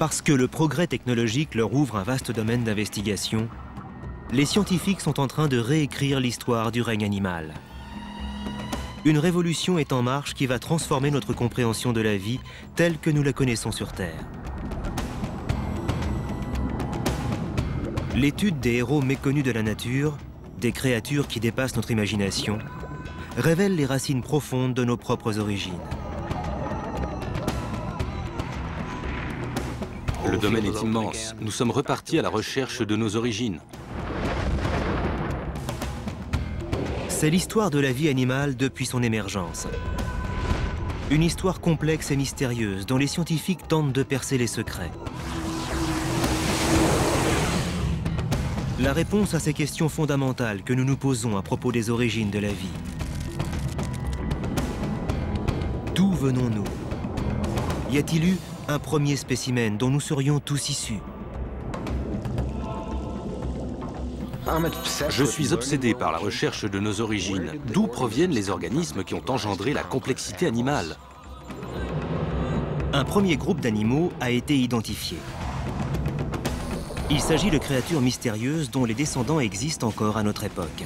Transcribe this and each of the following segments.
Parce que le progrès technologique leur ouvre un vaste domaine d'investigation, les scientifiques sont en train de réécrire l'histoire du règne animal. Une révolution est en marche qui va transformer notre compréhension de la vie telle que nous la connaissons sur Terre. L'étude des héros méconnus de la nature, des créatures qui dépassent notre imagination, révèle les racines profondes de nos propres origines. Le domaine est immense. Nous sommes repartis à la recherche de nos origines. C'est l'histoire de la vie animale depuis son émergence. Une histoire complexe et mystérieuse dont les scientifiques tentent de percer les secrets. La réponse à ces questions fondamentales que nous nous posons à propos des origines de la vie. D'où venons-nous? Y a-t-il eu un premier spécimen dont nous serions tous issus? Je suis obsédé par la recherche de nos origines. D'où proviennent les organismes qui ont engendré la complexité animale? Un premier groupe d'animaux a été identifié. Il s'agit de créatures mystérieuses dont les descendants existent encore à notre époque.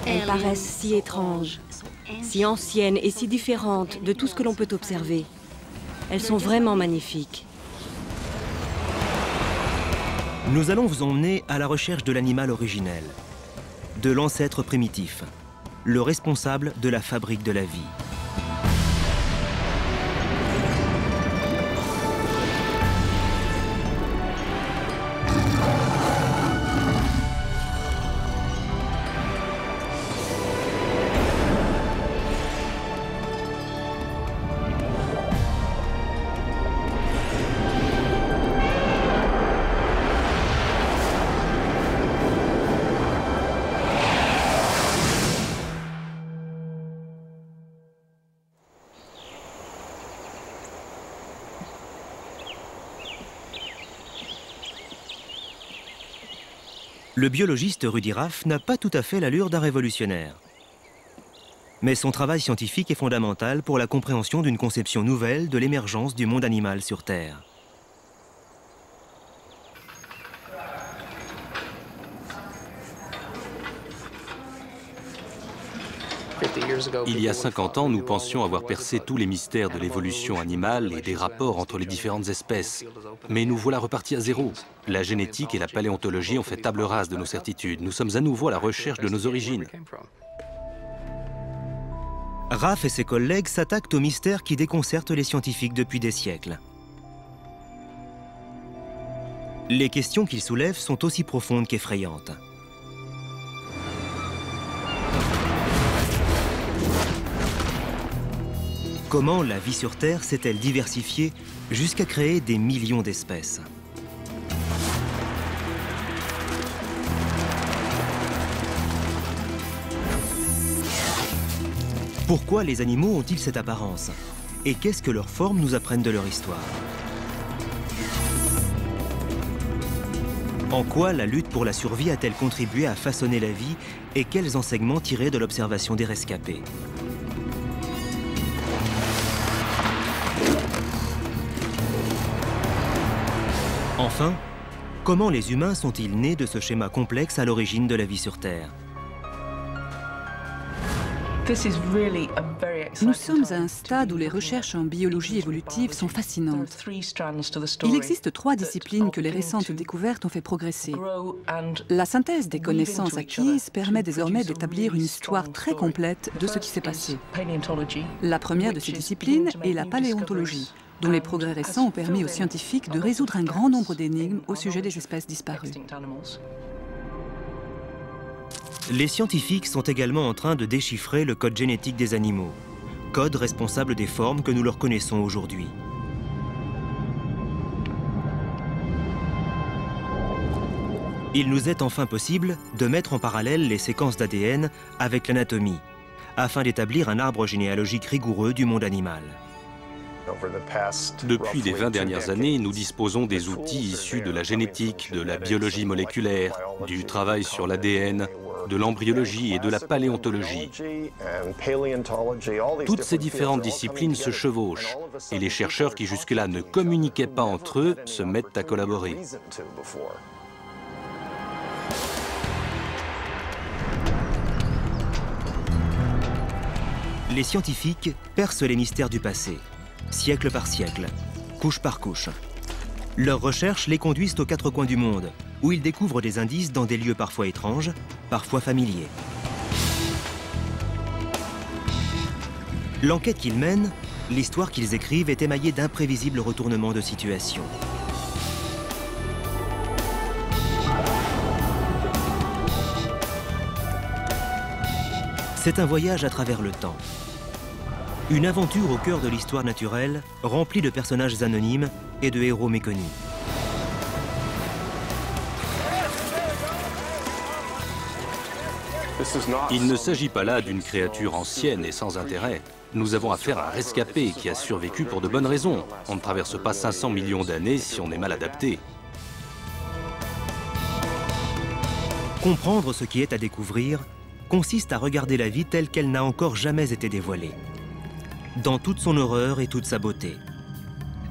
Elles paraissent si étranges, si anciennes et si différentes de tout ce que l'on peut observer. Elles sont vraiment magnifiques. Nous allons vous emmener à la recherche de l'animal originel, de l'ancêtre primitif, le responsable de la fabrique de la vie. Le biologiste Rudy Raff n'a pas tout à fait l'allure d'un révolutionnaire. Mais son travail scientifique est fondamental pour la compréhension d'une conception nouvelle de l'émergence du monde animal sur Terre. Il y a 50 ans, nous pensions avoir percé tous les mystères de l'évolution animale et des rapports entre les différentes espèces. Mais nous voilà repartis à zéro. La génétique et la paléontologie ont fait table rase de nos certitudes. Nous sommes à nouveau à la recherche de nos origines. Raff et ses collègues s'attaquent aux mystères qui déconcertent les scientifiques depuis des siècles. Les questions qu'ils soulèvent sont aussi profondes qu'effrayantes. Comment la vie sur Terre s'est-elle diversifiée jusqu'à créer des millions d'espèces? Pourquoi les animaux ont-ils cette apparence? Et qu'est-ce que leurs formes nous apprennent de leur histoire? En quoi la lutte pour la survie a-t-elle contribué à façonner la vie et quels enseignements tirer de l'observation des rescapés? Enfin, comment les humains sont-ils nés de ce schéma complexe à l'origine de la vie sur Terre? Nous sommes à un stade où les recherches en biologie évolutive sont fascinantes. Il existe 3 disciplines que les récentes découvertes ont fait progresser. La synthèse des connaissances acquises permet désormais d'établir une histoire très complète de ce qui s'est passé. La première de ces disciplines est la paléontologie, dont les progrès récents ont permis aux scientifiques de résoudre un grand nombre d'énigmes au sujet des espèces disparues. Les scientifiques sont également en train de déchiffrer le code génétique des animaux, code responsable des formes que nous leur connaissons aujourd'hui. Il nous est enfin possible de mettre en parallèle les séquences d'ADN avec l'anatomie, afin d'établir un arbre généalogique rigoureux du monde animal. Depuis les 20 dernières années, nous disposons des outils issus de la génétique, de la biologie moléculaire, du travail sur l'ADN, de l'embryologie et de la paléontologie. Toutes ces différentes disciplines se chevauchent et les chercheurs qui jusque-là ne communiquaient pas entre eux se mettent à collaborer. Les scientifiques percent les mystères du passé, siècle par siècle, couche par couche. Leurs recherches les conduisent aux quatre coins du monde, où ils découvrent des indices dans des lieux parfois étranges, parfois familiers. L'enquête qu'ils mènent, l'histoire qu'ils écrivent est émaillée d'imprévisibles retournements de situation. C'est un voyage à travers le temps. Une aventure au cœur de l'histoire naturelle, remplie de personnages anonymes et de héros méconnus. Il ne s'agit pas là d'une créature ancienne et sans intérêt. Nous avons affaire à un rescapé qui a survécu pour de bonnes raisons. On ne traverse pas 500 millions d'années si on est mal adapté. Comprendre ce qui est à découvrir consiste à regarder la vie telle qu'elle n'a encore jamais été dévoilée, dans toute son horreur et toute sa beauté.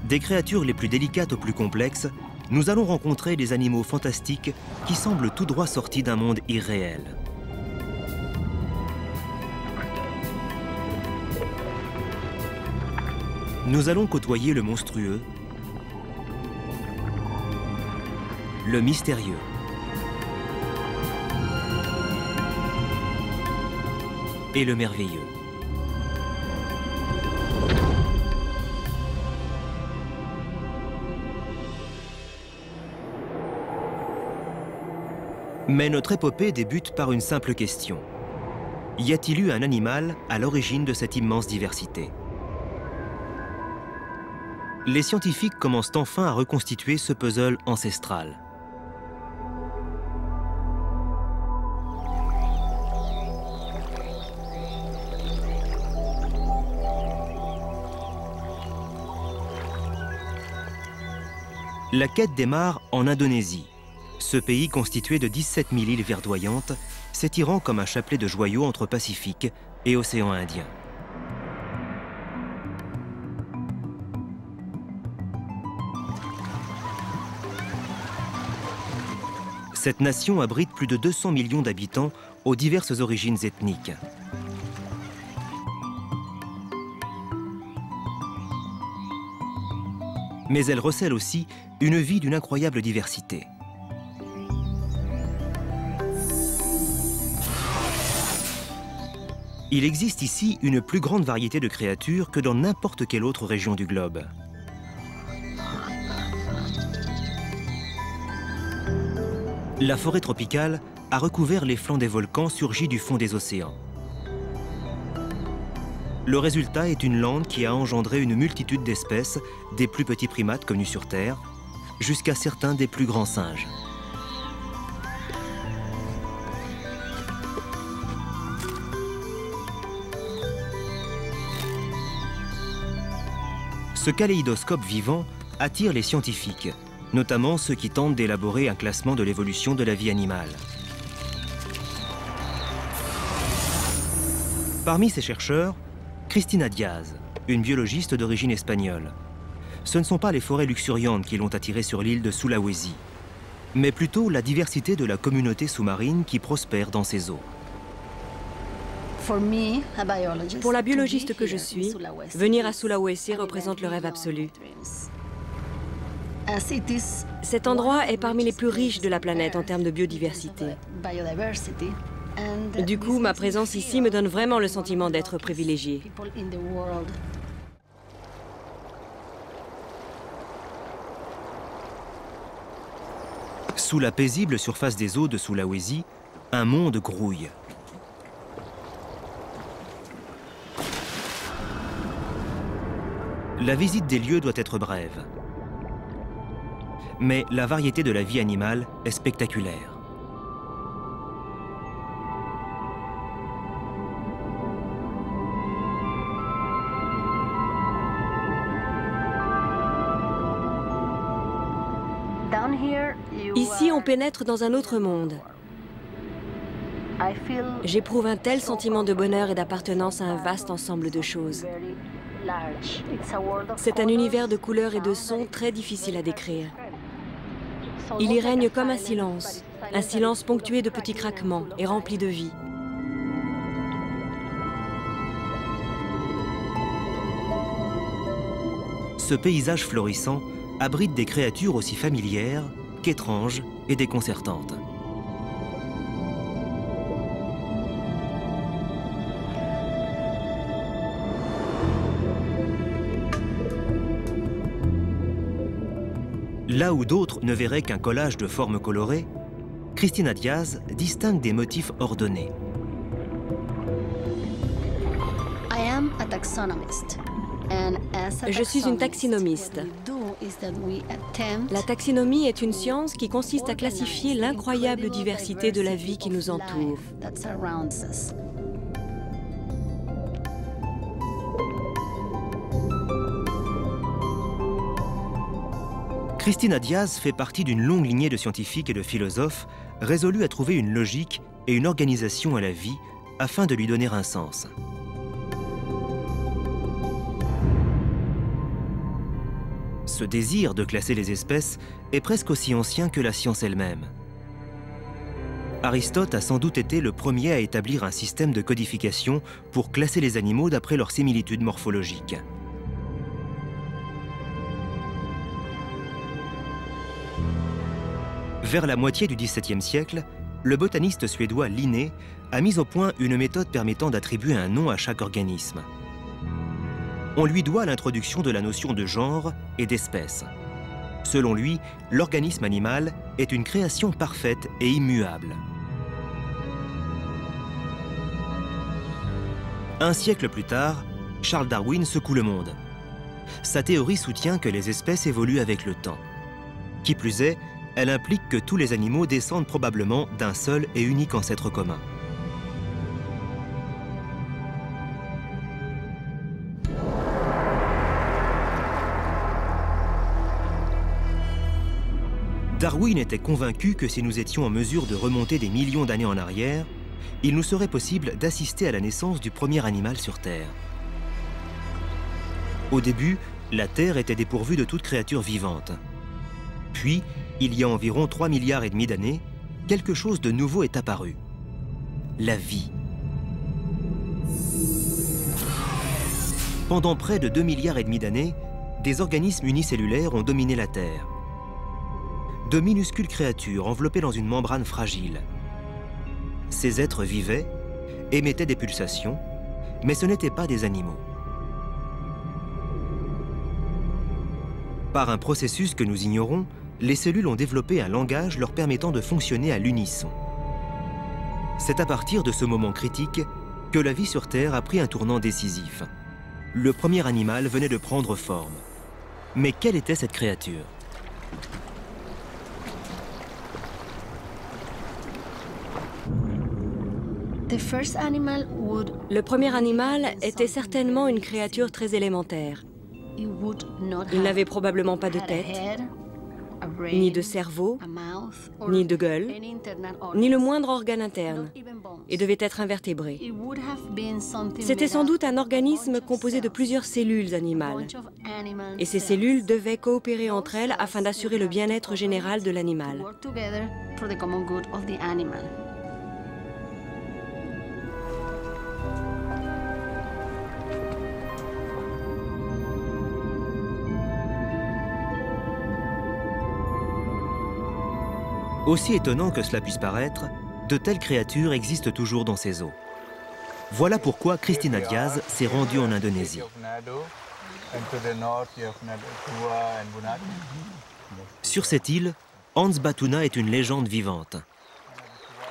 Des créatures les plus délicates aux plus complexes, nous allons rencontrer des animaux fantastiques qui semblent tout droit sortis d'un monde irréel. Nous allons côtoyer le monstrueux, le mystérieux, et le merveilleux. Mais notre épopée débute par une simple question. Y a-t-il eu un animal à l'origine de cette immense diversité? Les scientifiques commencent enfin à reconstituer ce puzzle ancestral. La quête démarre en Indonésie. Ce pays constitué de 17 000 îles verdoyantes, s'étirant comme un chapelet de joyaux entre Pacifique et océan Indien. Cette nation abrite plus de 200 millions d'habitants aux diverses origines ethniques. Mais elle recèle aussi une vie d'une incroyable diversité. Il existe ici une plus grande variété de créatures que dans n'importe quelle autre région du globe. La forêt tropicale a recouvert les flancs des volcans surgis du fond des océans. Le résultat est une lande qui a engendré une multitude d'espèces, des plus petits primates connus sur Terre, jusqu'à certains des plus grands singes. Ce kaléidoscope vivant attire les scientifiques, notamment ceux qui tentent d'élaborer un classement de l'évolution de la vie animale. Parmi ces chercheurs, Cristina Diaz, une biologiste d'origine espagnole. Ce ne sont pas les forêts luxuriantes qui l'ont attirée sur l'île de Sulawesi, mais plutôt la diversité de la communauté sous-marine qui prospère dans ces eaux. Pour la biologiste que je suis, venir à Sulawesi représente le rêve absolu. Cet endroit est parmi les plus riches de la planète en termes de biodiversité. Du coup, ma présence ici me donne vraiment le sentiment d'être privilégiée. Sous la paisible surface des eaux de Sulawesi, un monde grouille. La visite des lieux doit être brève. Mais la variété de la vie animale est spectaculaire. Ici, on pénètre dans un autre monde. J'éprouve un tel sentiment de bonheur et d'appartenance à un vaste ensemble de choses. C'est un univers de couleurs et de sons très difficile à décrire. Il y règne comme un silence ponctué de petits craquements et rempli de vie. Ce paysage florissant abrite des créatures aussi familières qu'étranges et déconcertantes. Là où d'autres ne verraient qu'un collage de formes colorées, Cristina Diaz distingue des motifs ordonnés. Je suis une taxinomiste. La taxinomie est une science qui consiste à classifier l'incroyable diversité de la vie qui nous entoure. Cristina Diaz fait partie d'une longue lignée de scientifiques et de philosophes résolus à trouver une logique et une organisation à la vie afin de lui donner un sens. Ce désir de classer les espèces est presque aussi ancien que la science elle-même. Aristote a sans doute été le premier à établir un système de codification pour classer les animaux d'après leurs similitudes morphologiques. Vers la moitié du XVIIe siècle, le botaniste suédois Linné a mis au point une méthode permettant d'attribuer un nom à chaque organisme. On lui doit l'introduction de la notion de genre et d'espèce. Selon lui, l'organisme animal est une création parfaite et immuable. Un siècle plus tard, Charles Darwin secoue le monde. Sa théorie soutient que les espèces évoluent avec le temps. Qui plus est, elle implique que tous les animaux descendent probablement d'un seul et unique ancêtre commun. Darwin était convaincu que si nous étions en mesure de remonter des millions d'années en arrière, il nous serait possible d'assister à la naissance du premier animal sur Terre. Au début, la Terre était dépourvue de toute créature vivante. Puis, il y a environ 3,5 milliards d'années, quelque chose de nouveau est apparu. La vie. Pendant près de 2,5 milliards d'années, des organismes unicellulaires ont dominé la Terre. De minuscules créatures enveloppées dans une membrane fragile. Ces êtres vivaient, émettaient des pulsations, mais ce n'étaient pas des animaux. Par un processus que nous ignorons, les cellules ont développé un langage leur permettant de fonctionner à l'unisson. C'est à partir de ce moment critique que la vie sur Terre a pris un tournant décisif. Le premier animal venait de prendre forme. Mais quelle était cette créature ? Le premier animal était certainement une créature très élémentaire. Il n'avait probablement pas de tête, ni de cerveau, ni de gueule, ni le moindre organe interne, et devait être invertébré. C'était sans doute un organisme composé de plusieurs cellules animales. Et ces cellules devaient coopérer entre elles afin d'assurer le bien-être général de l'animal. Aussi étonnant que cela puisse paraître, de telles créatures existent toujours dans ces eaux. Voilà pourquoi Cristina Diaz s'est rendue en Indonésie. Sur cette île, Hans Batuna est une légende vivante.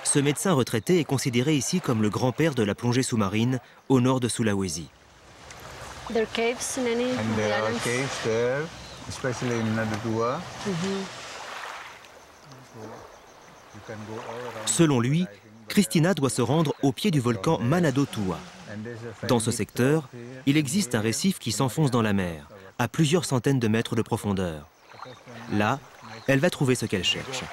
Ce médecin retraité est considéré ici comme le grand-père de la plongée sous-marine au nord de Sulawesi. Selon lui, Cristina doit se rendre au pied du volcan Manado Tua. Dans ce secteur, il existe un récif qui s'enfonce dans la mer, à plusieurs centaines de mètres de profondeur. Là, elle va trouver ce qu'elle cherche.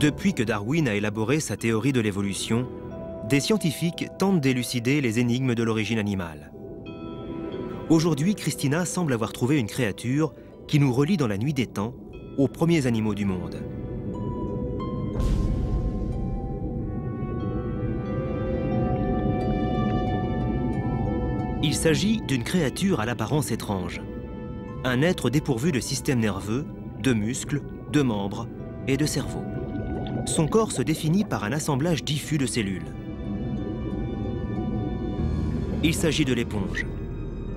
Depuis que Darwin a élaboré sa théorie de l'évolution, des scientifiques tentent d'élucider les énigmes de l'origine animale. Aujourd'hui, Christina semble avoir trouvé une créature qui nous relie dans la nuit des temps aux premiers animaux du monde. Il s'agit d'une créature à l'apparence étrange. Un être dépourvu de système nerveux, de muscles, de membres et de cerveau. Son corps se définit par un assemblage diffus de cellules. Il s'agit de l'éponge,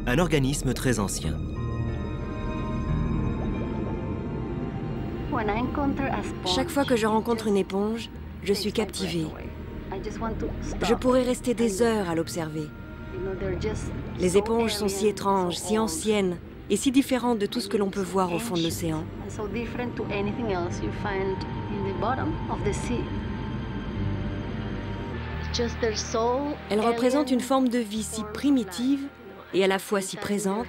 un organisme très ancien. Chaque fois que je rencontre une éponge, je suis captivée. Je pourrais rester des heures à l'observer. Les éponges sont si étranges, si anciennes et si différentes de tout ce que l'on peut voir au fond de l'océan. Elles représentent une forme de vie si primitive et à la fois si présente.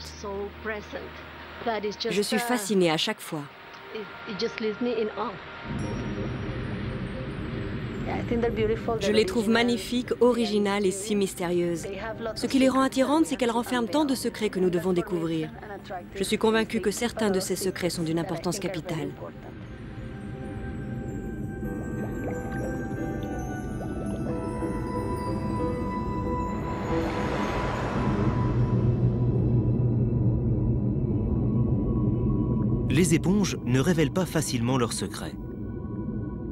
Je suis fascinée à chaque fois. Je les trouve magnifiques, originales et si mystérieuses. Ce qui les rend attirantes, c'est qu'elles renferment tant de secrets que nous devons découvrir. Je suis convaincue que certains de ces secrets sont d'une importance capitale. Les éponges ne révèlent pas facilement leurs secrets.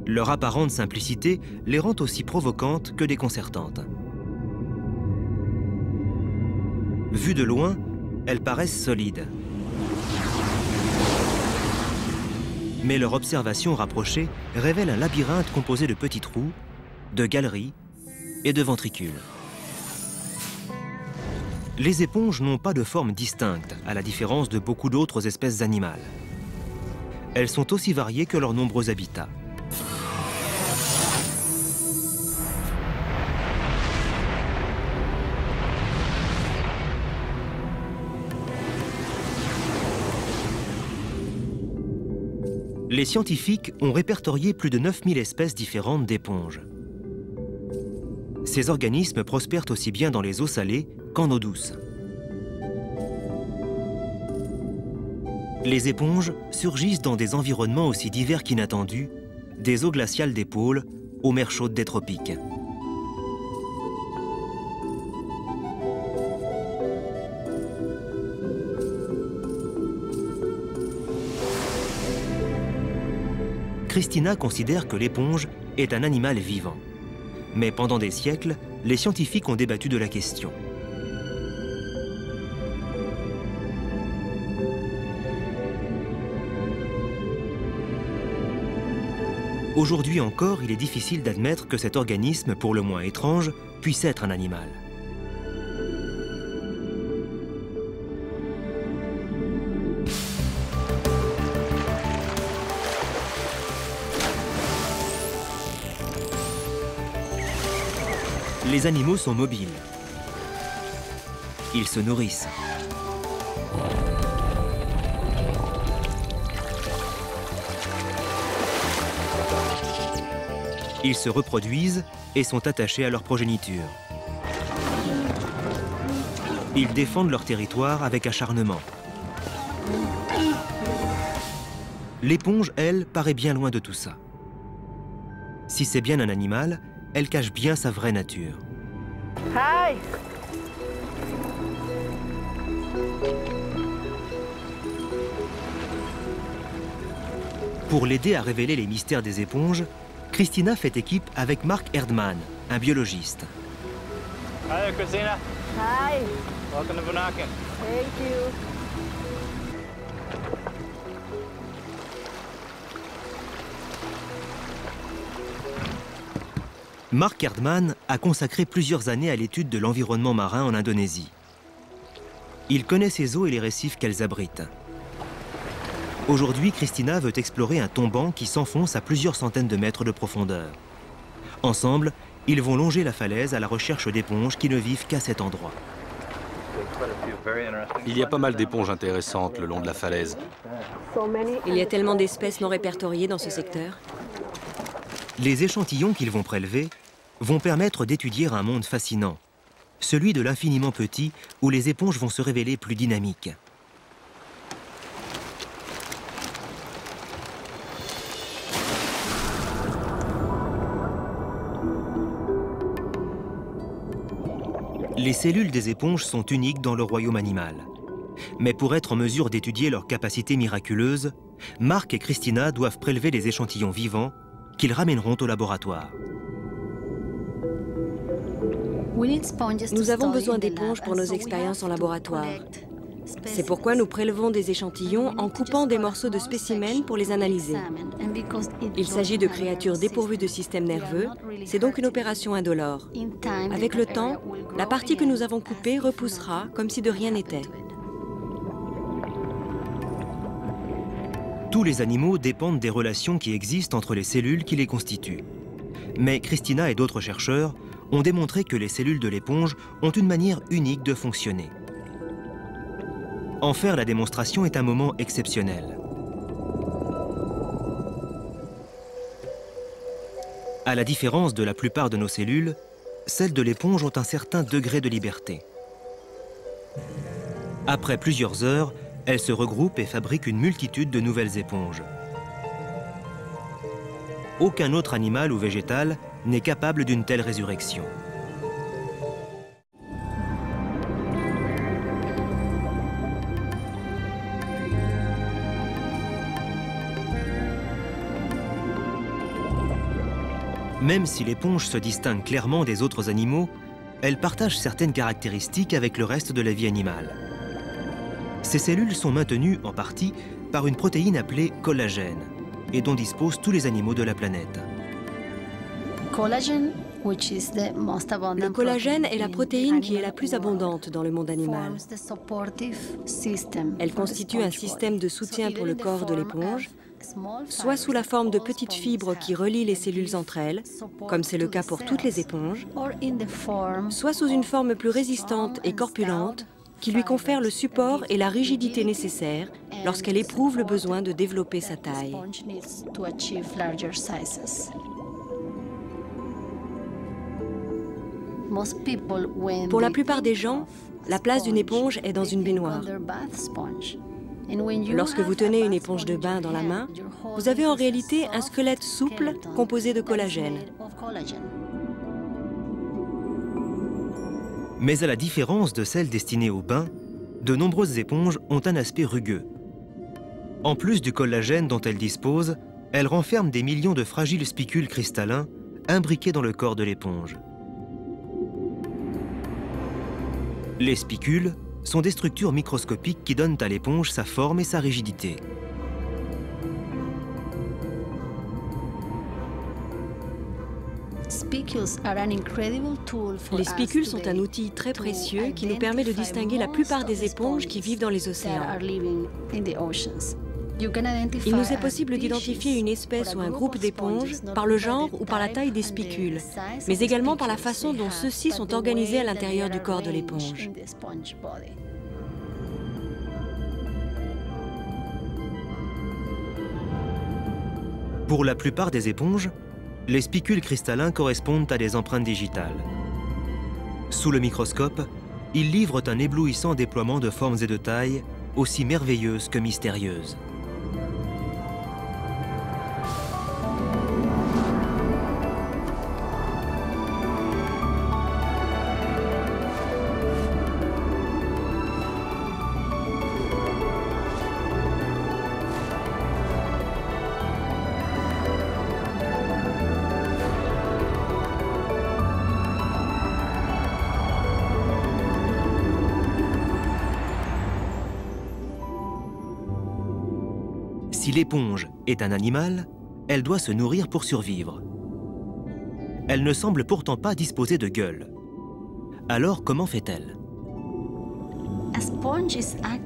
Leur apparente simplicité les rend aussi provocantes que déconcertantes. Vues de loin, elles paraissent solides. Mais leur observation rapprochée révèle un labyrinthe composé de petits trous, de galeries et de ventricules. Les éponges n'ont pas de forme distincte, à la différence de beaucoup d'autres espèces animales. Elles sont aussi variées que leurs nombreux habitats. Les scientifiques ont répertorié plus de 9000 espèces différentes d'éponges. Ces organismes prospèrent aussi bien dans les eaux salées qu'en eau douce. Les éponges surgissent dans des environnements aussi divers qu'inattendus, des eaux glaciales des pôles aux mers chaudes des tropiques. Christina considère que l'éponge est un animal vivant. Mais pendant des siècles, les scientifiques ont débattu de la question. Aujourd'hui encore, il est difficile d'admettre que cet organisme, pour le moins étrange, puisse être un animal. Les animaux sont mobiles. Ils se nourrissent. Ils se reproduisent et sont attachés à leur progéniture. Ils défendent leur territoire avec acharnement. L'éponge, elle, paraît bien loin de tout ça. Si c'est bien un animal, elle cache bien sa vraie nature. Hi. Pour l'aider à révéler les mystères des éponges, Christina fait équipe avec Mark Erdman, un biologiste. Hi there, Christina. Hi. Welcome to Bunaken. Thank you. Mark Erdman a consacré plusieurs années à l'étude de l'environnement marin en Indonésie. Il connaît ces eaux et les récifs qu'elles abritent. Aujourd'hui, Christina veut explorer un tombant qui s'enfonce à plusieurs centaines de mètres de profondeur. Ensemble, ils vont longer la falaise à la recherche d'éponges qui ne vivent qu'à cet endroit. Il y a pas mal d'éponges intéressantes le long de la falaise. Il y a tellement d'espèces non répertoriées dans ce secteur. Les échantillons qu'ils vont prélever vont permettre d'étudier un monde fascinant, celui de l'infiniment petit où les éponges vont se révéler plus dynamiques. Les cellules des éponges sont uniques dans le royaume animal. Mais pour être en mesure d'étudier leurs capacités miraculeuses, Mark et Christina doivent prélever les échantillons vivants qu'ils ramèneront au laboratoire. Nous avons besoin d'éponges pour nos expériences en laboratoire. C'est pourquoi nous prélevons des échantillons en coupant des morceaux de spécimens pour les analyser. Il s'agit de créatures dépourvues de système nerveux, c'est donc une opération indolore. Avec le temps, la partie que nous avons coupée repoussera comme si de rien n'était. Tous les animaux dépendent des relations qui existent entre les cellules qui les constituent. Mais Christina et d'autres chercheurs ont démontré que les cellules de l'éponge ont une manière unique de fonctionner. En faire la démonstration est un moment exceptionnel. À la différence de la plupart de nos cellules, celles de l'éponge ont un certain degré de liberté. Après plusieurs heures, elles se regroupent et fabriquent une multitude de nouvelles éponges. Aucun autre animal ou végétal n'est capable d'une telle résurrection. Même si l'éponge se distingue clairement des autres animaux, elle partage certaines caractéristiques avec le reste de la vie animale. Ces cellules sont maintenues en partie par une protéine appelée collagène et dont disposent tous les animaux de la planète. Le collagène est la protéine qui est la plus abondante dans le monde animal. Elle constitue un système de soutien pour le corps de l'éponge, soit sous la forme de petites fibres qui relient les cellules entre elles, comme c'est le cas pour toutes les éponges, soit sous une forme plus résistante et corpulente qui lui confère le support et la rigidité nécessaires lorsqu'elle éprouve le besoin de développer sa taille. Pour la plupart des gens, la place d'une éponge est dans une baignoire. Lorsque vous tenez une éponge de bain dans la main, vous avez en réalité un squelette souple composé de collagène. Mais à la différence de celles destinées au bain, de nombreuses éponges ont un aspect rugueux. En plus du collagène dont elles disposent, elles renferment des millions de fragiles spicules cristallins imbriqués dans le corps de l'éponge. Les spicules sont des structures microscopiques qui donnent à l'éponge sa forme et sa rigidité. Les spicules sont un outil très précieux qui nous permet de distinguer la plupart des éponges qui vivent dans les océans. Il nous est possible d'identifier une espèce ou un groupe d'éponges par le genre ou par la taille des spicules, mais également par la façon dont ceux-ci sont organisés à l'intérieur du corps de l'éponge. Pour la plupart des éponges, les spicules cristallins correspondent à des empreintes digitales. Sous le microscope, ils livrent un éblouissant déploiement de formes et de tailles aussi merveilleuses que mystérieuses. Si l'éponge est un animal, elle doit se nourrir pour survivre. Elle ne semble pourtant pas disposer de gueule. Alors comment fait-elle?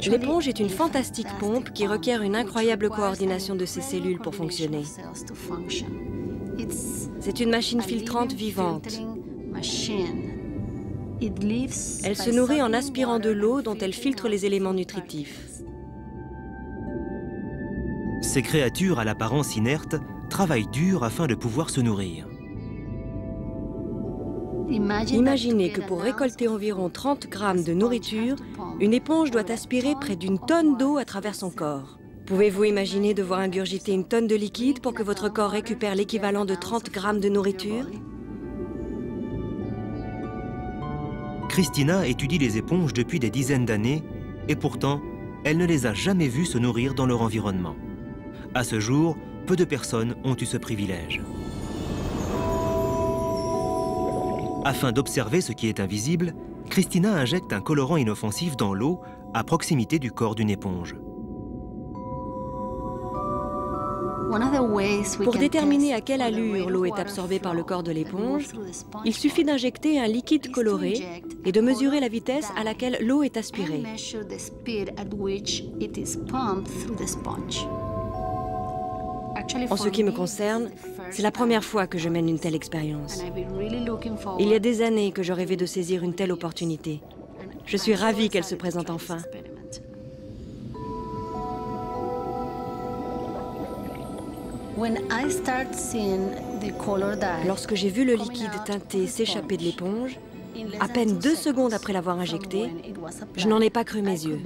L'éponge est une fantastique pompe qui requiert une incroyable coordination de ses cellules pour fonctionner. C'est une machine filtrante vivante. Elle se nourrit en aspirant de l'eau dont elle filtre les éléments nutritifs. Ces créatures à l'apparence inerte travaillent dur afin de pouvoir se nourrir. Imaginez que pour récolter environ 30 grammes de nourriture, une éponge doit aspirer près d'une tonne d'eau à travers son corps. Pouvez-vous imaginer devoir ingurgiter une tonne de liquide pour que votre corps récupère l'équivalent de 30 grammes de nourriture? Christina étudie les éponges depuis des dizaines d'années et pourtant, elle ne les a jamais vues se nourrir dans leur environnement. À ce jour, peu de personnes ont eu ce privilège. Afin d'observer ce qui est invisible, Christina injecte un colorant inoffensif dans l'eau à proximité du corps d'une éponge. Pour déterminer à quelle allure l'eau est absorbée par le corps de l'éponge, il suffit d'injecter un liquide coloré et de mesurer la vitesse à laquelle l'eau est aspirée. En ce qui me concerne, c'est la première fois que je mène une telle expérience. Il y a des années que je rêvais de saisir une telle opportunité. Je suis ravie qu'elle se présente enfin. Lorsque j'ai vu le liquide teinté s'échapper de l'éponge, à peine 2 secondes après l'avoir injecté, je n'en ai pas cru mes yeux.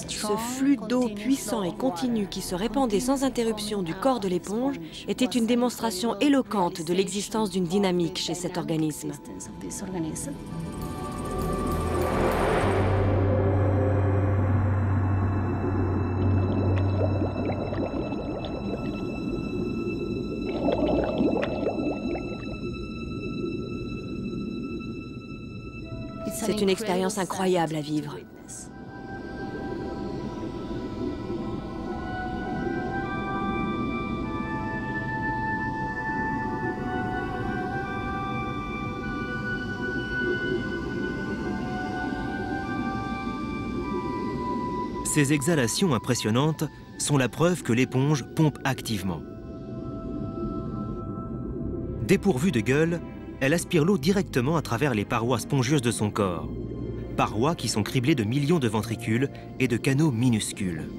Ce flux d'eau puissant et continu qui se répandait sans interruption du corps de l'éponge était une démonstration éloquente de l'existence d'une dynamique chez cet organisme. C'est une expérience incroyable à vivre. Ces exhalations impressionnantes sont la preuve que l'éponge pompe activement. Dépourvue de gueule, elle aspire l'eau directement à travers les parois spongieuses de son corps. Parois qui sont criblées de millions de ventricules et de canaux minuscules.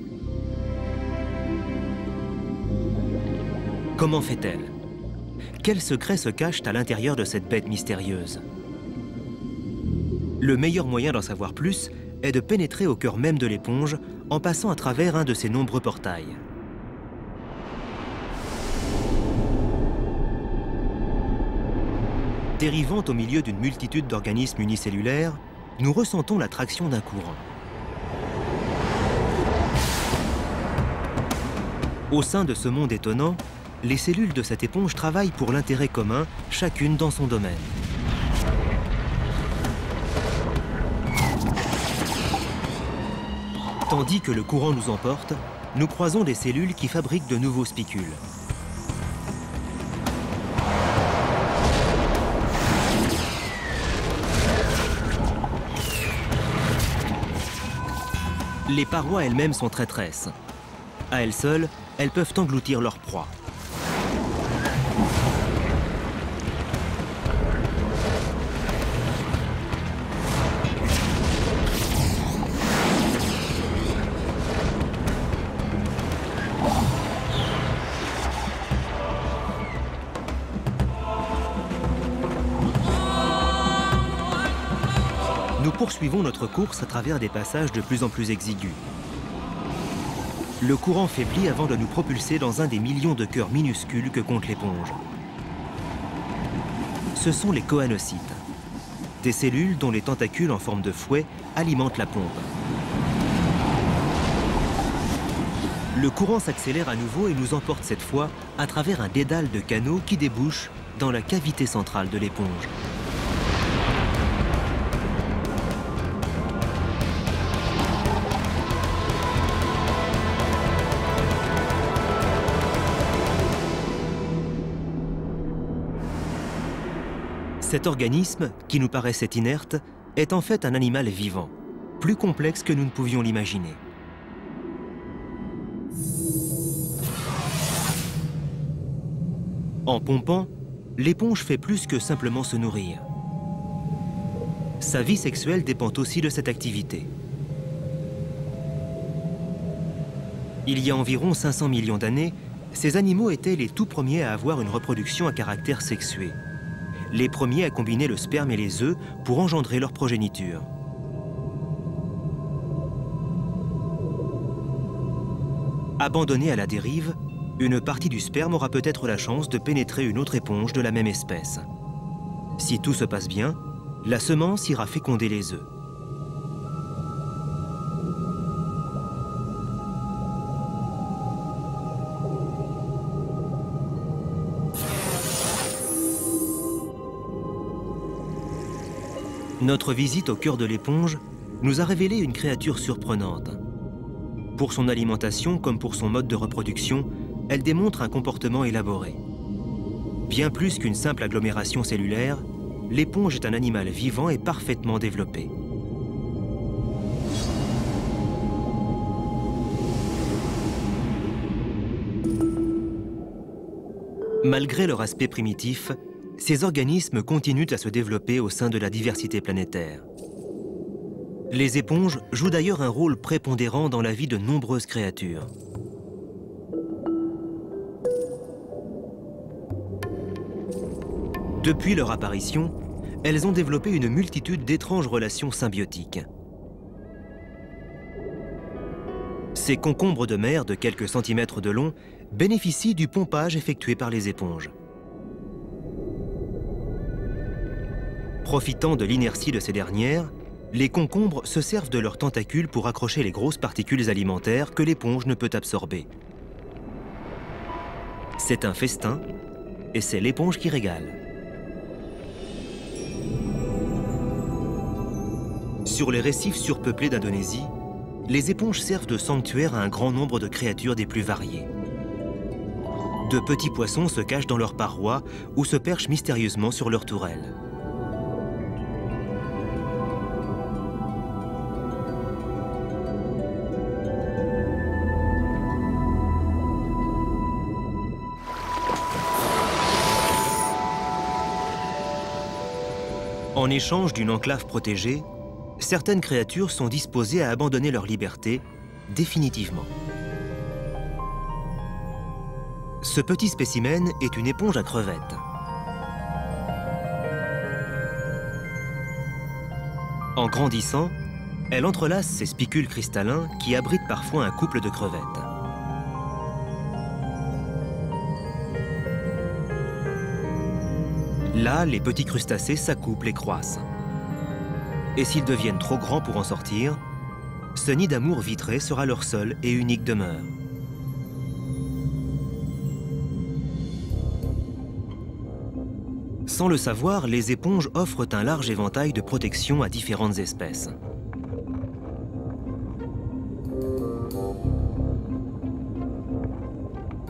Comment fait-elle? Quels secrets se cachent à l'intérieur de cette bête mystérieuse? Le meilleur moyen d'en savoir plus est de pénétrer au cœur même de l'éponge en passant à travers un de ses nombreux portails. Dérivant au milieu d'une multitude d'organismes unicellulaires, nous ressentons l'attraction d'un courant. Au sein de ce monde étonnant, les cellules de cette éponge travaillent pour l'intérêt commun, chacune dans son domaine. Tandis que le courant nous emporte, nous croisons des cellules qui fabriquent de nouveaux spicules. Les parois elles-mêmes sont traîtresses. À elles seules, elles peuvent engloutir leur proie. Nous poursuivons notre course à travers des passages de plus en plus exigus. Le courant faiblit avant de nous propulser dans un des millions de cœurs minuscules que compte l'éponge. Ce sont les choanocytes, des cellules dont les tentacules en forme de fouet alimentent la pompe. Le courant s'accélère à nouveau et nous emporte cette fois à travers un dédale de canaux qui débouche dans la cavité centrale de l'éponge. Cet organisme, qui nous paraissait inerte, est en fait un animal vivant, plus complexe que nous ne pouvions l'imaginer. En pompant, l'éponge fait plus que simplement se nourrir. Sa vie sexuelle dépend aussi de cette activité. Il y a environ 500 millions d'années, ces animaux étaient les tout premiers à avoir une reproduction à caractère sexué. Les premiers à combiner le sperme et les œufs pour engendrer leur progéniture. Abandonnée à la dérive, une partie du sperme aura peut-être la chance de pénétrer une autre éponge de la même espèce. Si tout se passe bien, la semence ira féconder les œufs. Notre visite au cœur de l'éponge nous a révélé une créature surprenante. Pour son alimentation comme pour son mode de reproduction, elle démontre un comportement élaboré. Bien plus qu'une simple agglomération cellulaire, l'éponge est un animal vivant et parfaitement développé. Malgré leur aspect primitif, ces organismes continuent à se développer au sein de la diversité planétaire. Les éponges jouent d'ailleurs un rôle prépondérant dans la vie de nombreuses créatures. Depuis leur apparition, elles ont développé une multitude d'étranges relations symbiotiques. Ces concombres de mer de quelques centimètres de long bénéficient du pompage effectué par les éponges. Profitant de l'inertie de ces dernières, les concombres se servent de leurs tentacules pour accrocher les grosses particules alimentaires que l'éponge ne peut absorber. C'est un festin, et c'est l'éponge qui régale. Sur les récifs surpeuplés d'Indonésie, les éponges servent de sanctuaire à un grand nombre de créatures des plus variées. De petits poissons se cachent dans leurs parois ou se perchent mystérieusement sur leurs tourelles. En échange d'une enclave protégée, certaines créatures sont disposées à abandonner leur liberté définitivement. Ce petit spécimen est une éponge à crevettes. En grandissant, elle entrelace ses spicules cristallins qui abritent parfois un couple de crevettes. Là, les petits crustacés s'accouplent et croissent. Et s'ils deviennent trop grands pour en sortir, ce nid d'amour vitré sera leur seule et unique demeure. Sans le savoir, les éponges offrent un large éventail de protection à différentes espèces.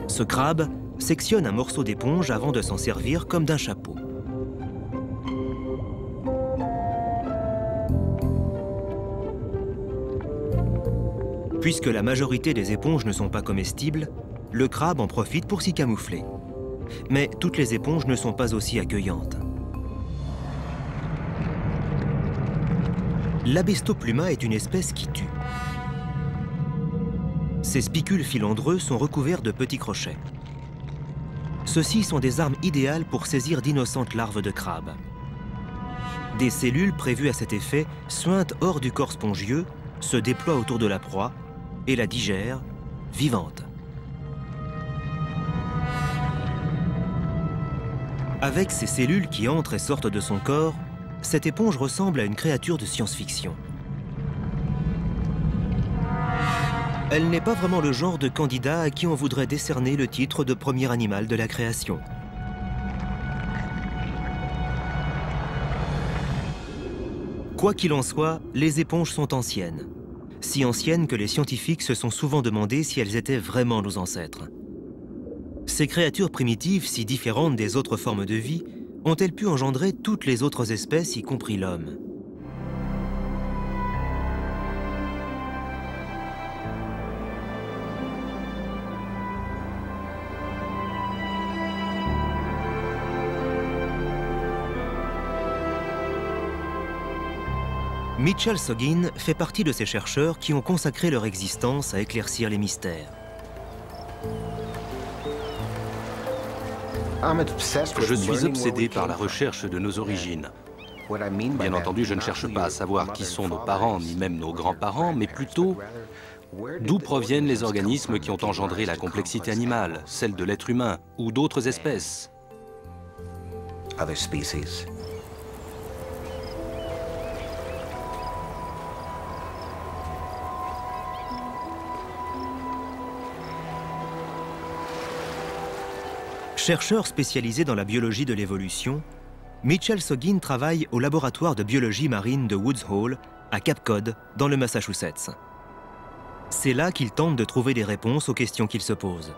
Ce crabe sectionne un morceau d'éponge avant de s'en servir comme d'un chapeau. Puisque la majorité des éponges ne sont pas comestibles, le crabe en profite pour s'y camoufler. Mais toutes les éponges ne sont pas aussi accueillantes. L'Abestopluma est une espèce qui tue. Ses spicules filandreux sont recouverts de petits crochets. Ceux-ci sont des armes idéales pour saisir d'innocentes larves de crabes. Des cellules prévues à cet effet suintent hors du corps spongieux, se déploient autour de la proie et la digèrent vivante. Avec ces cellules qui entrent et sortent de son corps, cette éponge ressemble à une créature de science-fiction. Elle n'est pas vraiment le genre de candidat à qui on voudrait décerner le titre de premier animal de la création. Quoi qu'il en soit, les éponges sont anciennes. Si anciennes que les scientifiques se sont souvent demandé si elles étaient vraiment nos ancêtres. Ces créatures primitives, si différentes des autres formes de vie, ont-elles pu engendrer toutes les autres espèces, y compris l'homme? Mitchell Soggin fait partie de ces chercheurs qui ont consacré leur existence à éclaircir les mystères. Je suis obsédé par la recherche de nos origines. Bien entendu, je ne cherche pas à savoir qui sont nos parents, ni même nos grands-parents, mais plutôt d'où proviennent les organismes qui ont engendré la complexité animale, celle de l'être humain ou d'autres espèces. Chercheur spécialisé dans la biologie de l'évolution, Mitchell Soggin travaille au laboratoire de biologie marine de Woods Hole, à Cape Cod, dans le Massachusetts. C'est là qu'il tente de trouver des réponses aux questions qu'il se pose.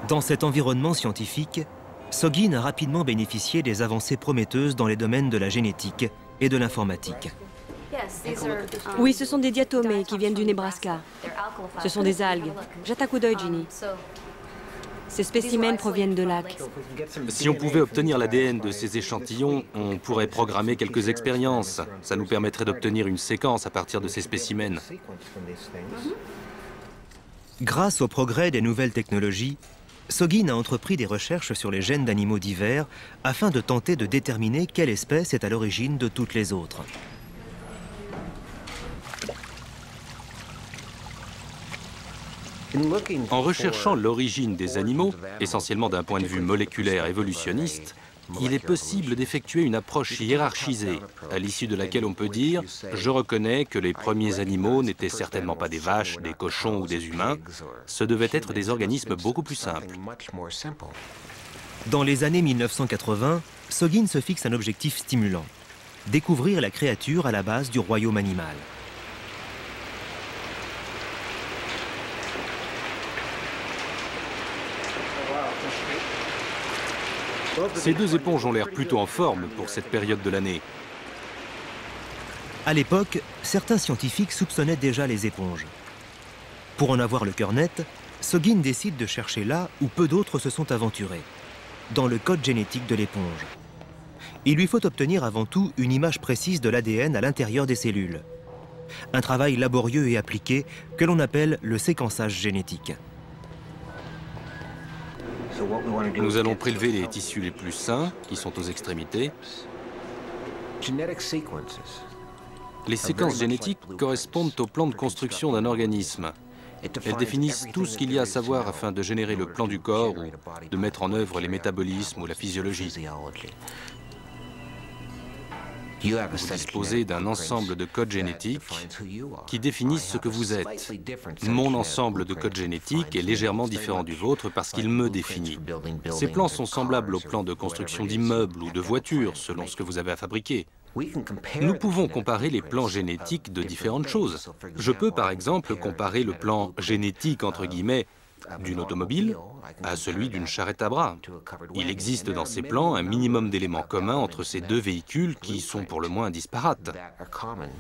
Dans cet environnement scientifique, Soggin a rapidement bénéficié des avancées prometteuses dans les domaines de la génétique et de l'informatique. Oui, ce sont des diatomées qui viennent du Nebraska. Ce sont des algues. Jette un coup d'œil, Ginny. Ces spécimens proviennent de lacs. Si on pouvait obtenir l'ADN de ces échantillons, on pourrait programmer quelques expériences. Ça nous permettrait d'obtenir une séquence à partir de ces spécimens. Grâce au progrès des nouvelles technologies, Soggin a entrepris des recherches sur les gènes d'animaux divers afin de tenter de déterminer quelle espèce est à l'origine de toutes les autres. En recherchant l'origine des animaux, essentiellement d'un point de vue moléculaire évolutionniste, il est possible d'effectuer une approche hiérarchisée, à l'issue de laquelle on peut dire « Je reconnais que les premiers animaux n'étaient certainement pas des vaches, des cochons ou des humains, ce devaient être des organismes beaucoup plus simples. » Dans les années 1980, Soggin se fixe un objectif stimulant, découvrir la créature à la base du royaume animal. Ces deux éponges ont l'air plutôt en forme pour cette période de l'année. À l'époque, certains scientifiques soupçonnaient déjà les éponges. Pour en avoir le cœur net, Soggin décide de chercher là où peu d'autres se sont aventurés, dans le code génétique de l'éponge. Il lui faut obtenir avant tout une image précise de l'ADN à l'intérieur des cellules. Un travail laborieux et appliqué que l'on appelle le séquençage génétique. Nous allons prélever les tissus les plus sains, qui sont aux extrémités. Les séquences génétiques correspondent au plan de construction d'un organisme. Elles définissent tout ce qu'il y a à savoir afin de générer le plan du corps ou de mettre en œuvre les métabolismes ou la physiologie. Vous disposez d'un ensemble de codes génétiques qui définissent ce que vous êtes. Mon ensemble de codes génétiques est légèrement différent du vôtre parce qu'il me définit. Ces plans sont semblables aux plans de construction d'immeubles ou de voitures, selon ce que vous avez à fabriquer. Nous pouvons comparer les plans génétiques de différentes choses. Je peux par exemple comparer le plan génétique, entre guillemets, d'une automobile à celui d'une charrette à bras. Il existe dans ces plans un minimum d'éléments communs entre ces deux véhicules qui sont pour le moins disparates.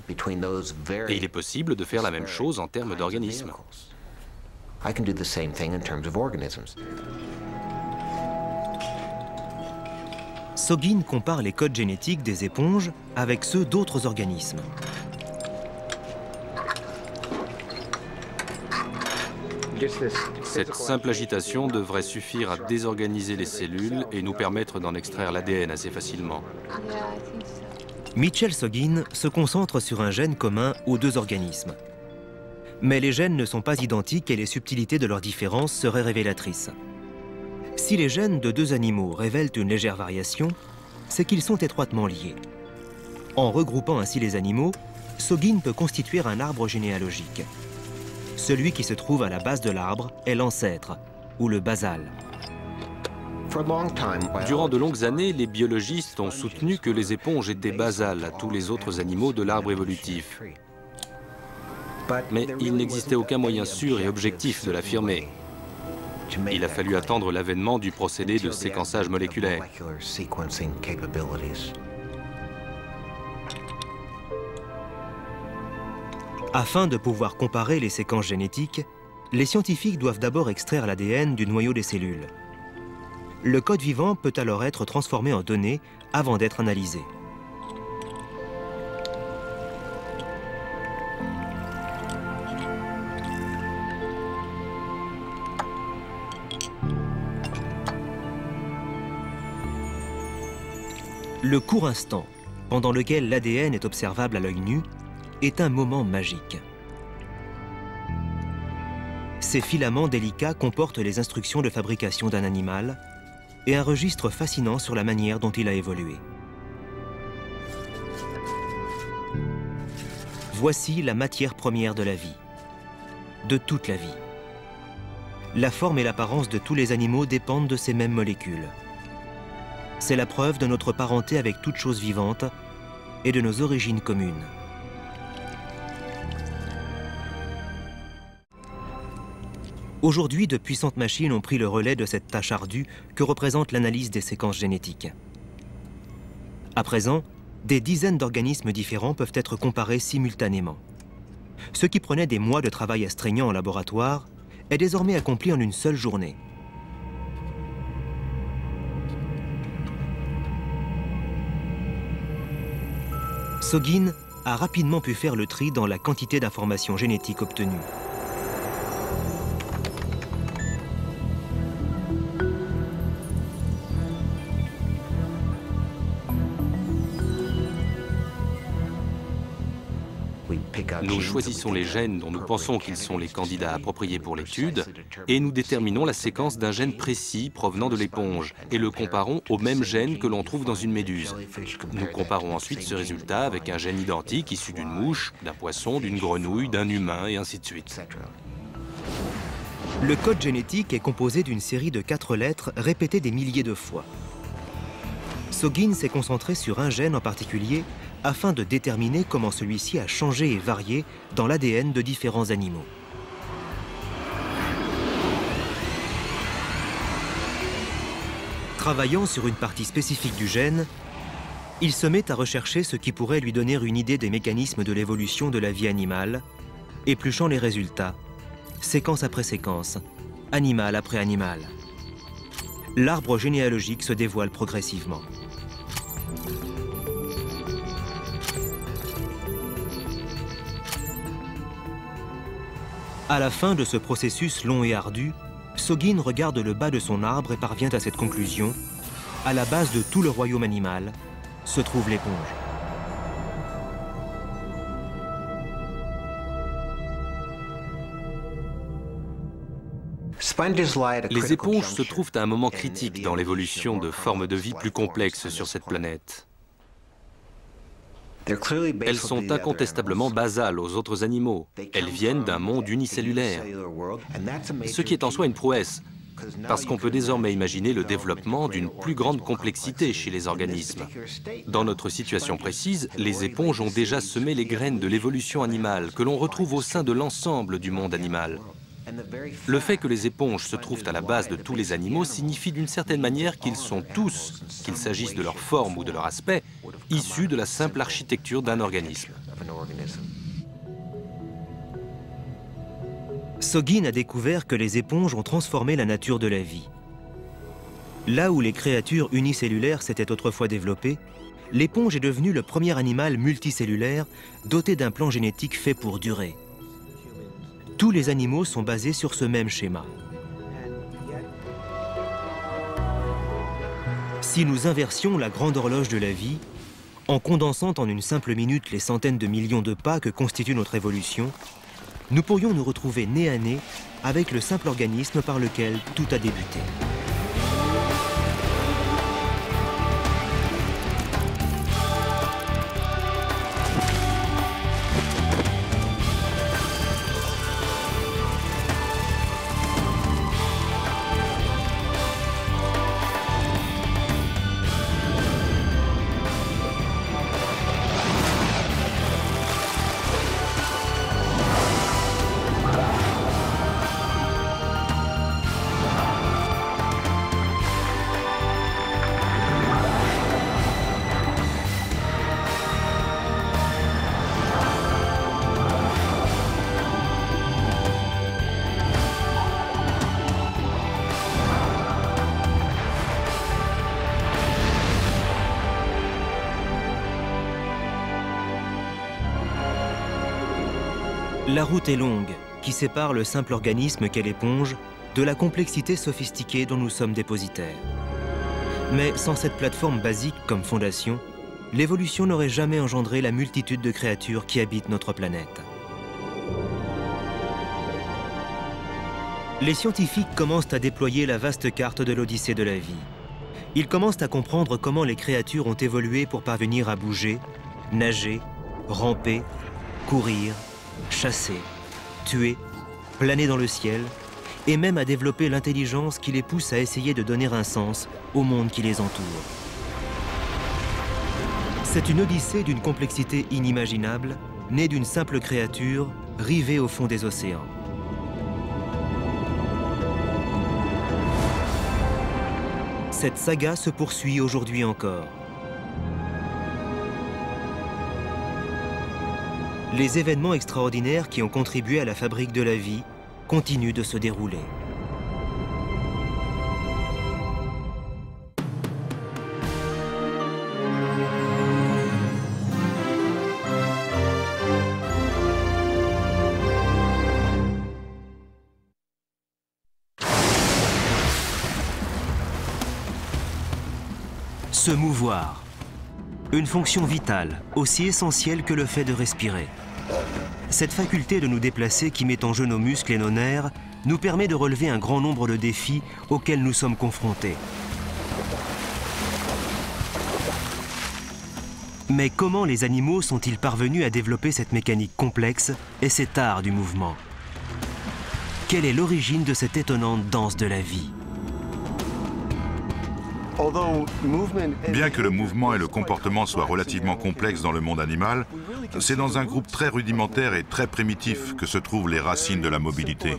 Et il est possible de faire la même chose en termes d'organismes. Soggin compare les codes génétiques des éponges avec ceux d'autres organismes. Cette simple agitation devrait suffire à désorganiser les cellules et nous permettre d'en extraire l'ADN assez facilement. Mitchell Soggin se concentre sur un gène commun aux deux organismes. Mais les gènes ne sont pas identiques et les subtilités de leurs différences seraient révélatrices. Si les gènes de deux animaux révèlent une légère variation, c'est qu'ils sont étroitement liés. En regroupant ainsi les animaux, Soggin peut constituer un arbre généalogique. Celui qui se trouve à la base de l'arbre est l'ancêtre, ou le basal. Durant de longues années, les biologistes ont soutenu que les éponges étaient basales à tous les autres animaux de l'arbre évolutif. Mais il n'existait aucun moyen sûr et objectif de l'affirmer. Il a fallu attendre l'avènement du procédé de séquençage moléculaire. Afin de pouvoir comparer les séquences génétiques, les scientifiques doivent d'abord extraire l'ADN du noyau des cellules. Le code vivant peut alors être transformé en données avant d'être analysé. Le court instant pendant lequel l'ADN est observable à l'œil nu est un moment magique. Ces filaments délicats comportent les instructions de fabrication d'un animal et un registre fascinant sur la manière dont il a évolué. Voici la matière première de la vie, de toute la vie. La forme et l'apparence de tous les animaux dépendent de ces mêmes molécules. C'est la preuve de notre parenté avec toute chose vivante et de nos origines communes. Aujourd'hui, de puissantes machines ont pris le relais de cette tâche ardue que représente l'analyse des séquences génétiques. À présent, des dizaines d'organismes différents peuvent être comparés simultanément. Ce qui prenait des mois de travail astreignant en laboratoire est désormais accompli en une seule journée. Soggin a rapidement pu faire le tri dans la quantité d'informations génétiques obtenues. Nous choisissons les gènes dont nous pensons qu'ils sont les candidats appropriés pour l'étude et nous déterminons la séquence d'un gène précis provenant de l'éponge et le comparons au même gène que l'on trouve dans une méduse. Nous comparons ensuite ce résultat avec un gène identique issu d'une mouche, d'un poisson, d'une grenouille, d'un humain et ainsi de suite. Le code génétique est composé d'une série de 4 lettres répétées des milliers de fois. Soggin s'est concentré sur un gène en particulier afin de déterminer comment celui-ci a changé et varié dans l'ADN de différents animaux. Travaillant sur une partie spécifique du gène, il se met à rechercher ce qui pourrait lui donner une idée des mécanismes de l'évolution de la vie animale, épluchant les résultats, séquence après séquence, animal après animal. L'arbre généalogique se dévoile progressivement. À la fin de ce processus long et ardu, Soggin regarde le bas de son arbre et parvient à cette conclusion. À la base de tout le royaume animal se trouve l'éponge. Les éponges se trouvent à un moment critique dans l'évolution de formes de vie plus complexes sur cette planète. Elles sont incontestablement basales aux autres animaux. Elles viennent d'un monde unicellulaire. Ce qui est en soi une prouesse, parce qu'on peut désormais imaginer le développement d'une plus grande complexité chez les organismes. Dans notre situation précise, les éponges ont déjà semé les graines de l'évolution animale que l'on retrouve au sein de l'ensemble du monde animal. Le fait que les éponges se trouvent à la base de tous les animaux signifie d'une certaine manière qu'ils sont tous, qu'il s'agisse de leur forme ou de leur aspect, issus de la simple architecture d'un organisme. Soggin a découvert que les éponges ont transformé la nature de la vie. Là où les créatures unicellulaires s'étaient autrefois développées, l'éponge est devenue le premier animal multicellulaire doté d'un plan génétique fait pour durer. Tous les animaux sont basés sur ce même schéma. Si nous inversions la grande horloge de la vie, en condensant en une simple minute les centaines de millions de pas que constitue notre évolution, nous pourrions nous retrouver nez à nez avec le simple organisme par lequel tout a débuté. La route est longue, qui sépare le simple organisme qu'est l'éponge de la complexité sophistiquée dont nous sommes dépositaires. Mais sans cette plateforme basique comme fondation, l'évolution n'aurait jamais engendré la multitude de créatures qui habitent notre planète. Les scientifiques commencent à déployer la vaste carte de l'Odyssée de la vie. Ils commencent à comprendre comment les créatures ont évolué pour parvenir à bouger, nager, ramper, courir, chasser, tuer, planer dans le ciel, et même à développer l'intelligence qui les pousse à essayer de donner un sens au monde qui les entoure. C'est une odyssée d'une complexité inimaginable, née d'une simple créature rivée au fond des océans. Cette saga se poursuit aujourd'hui encore. Les événements extraordinaires qui ont contribué à la fabrique de la vie continuent de se dérouler. Se mouvoir. Une fonction vitale, aussi essentielle que le fait de respirer. Cette faculté de nous déplacer qui met en jeu nos muscles et nos nerfs nous permet de relever un grand nombre de défis auxquels nous sommes confrontés. Mais comment les animaux sont-ils parvenus à développer cette mécanique complexe et cet art du mouvement? Quelle est l'origine de cette étonnante danse de la vie? Bien que le mouvement et le comportement soient relativement complexes dans le monde animal, c'est dans un groupe très rudimentaire et très primitif que se trouvent les racines de la mobilité.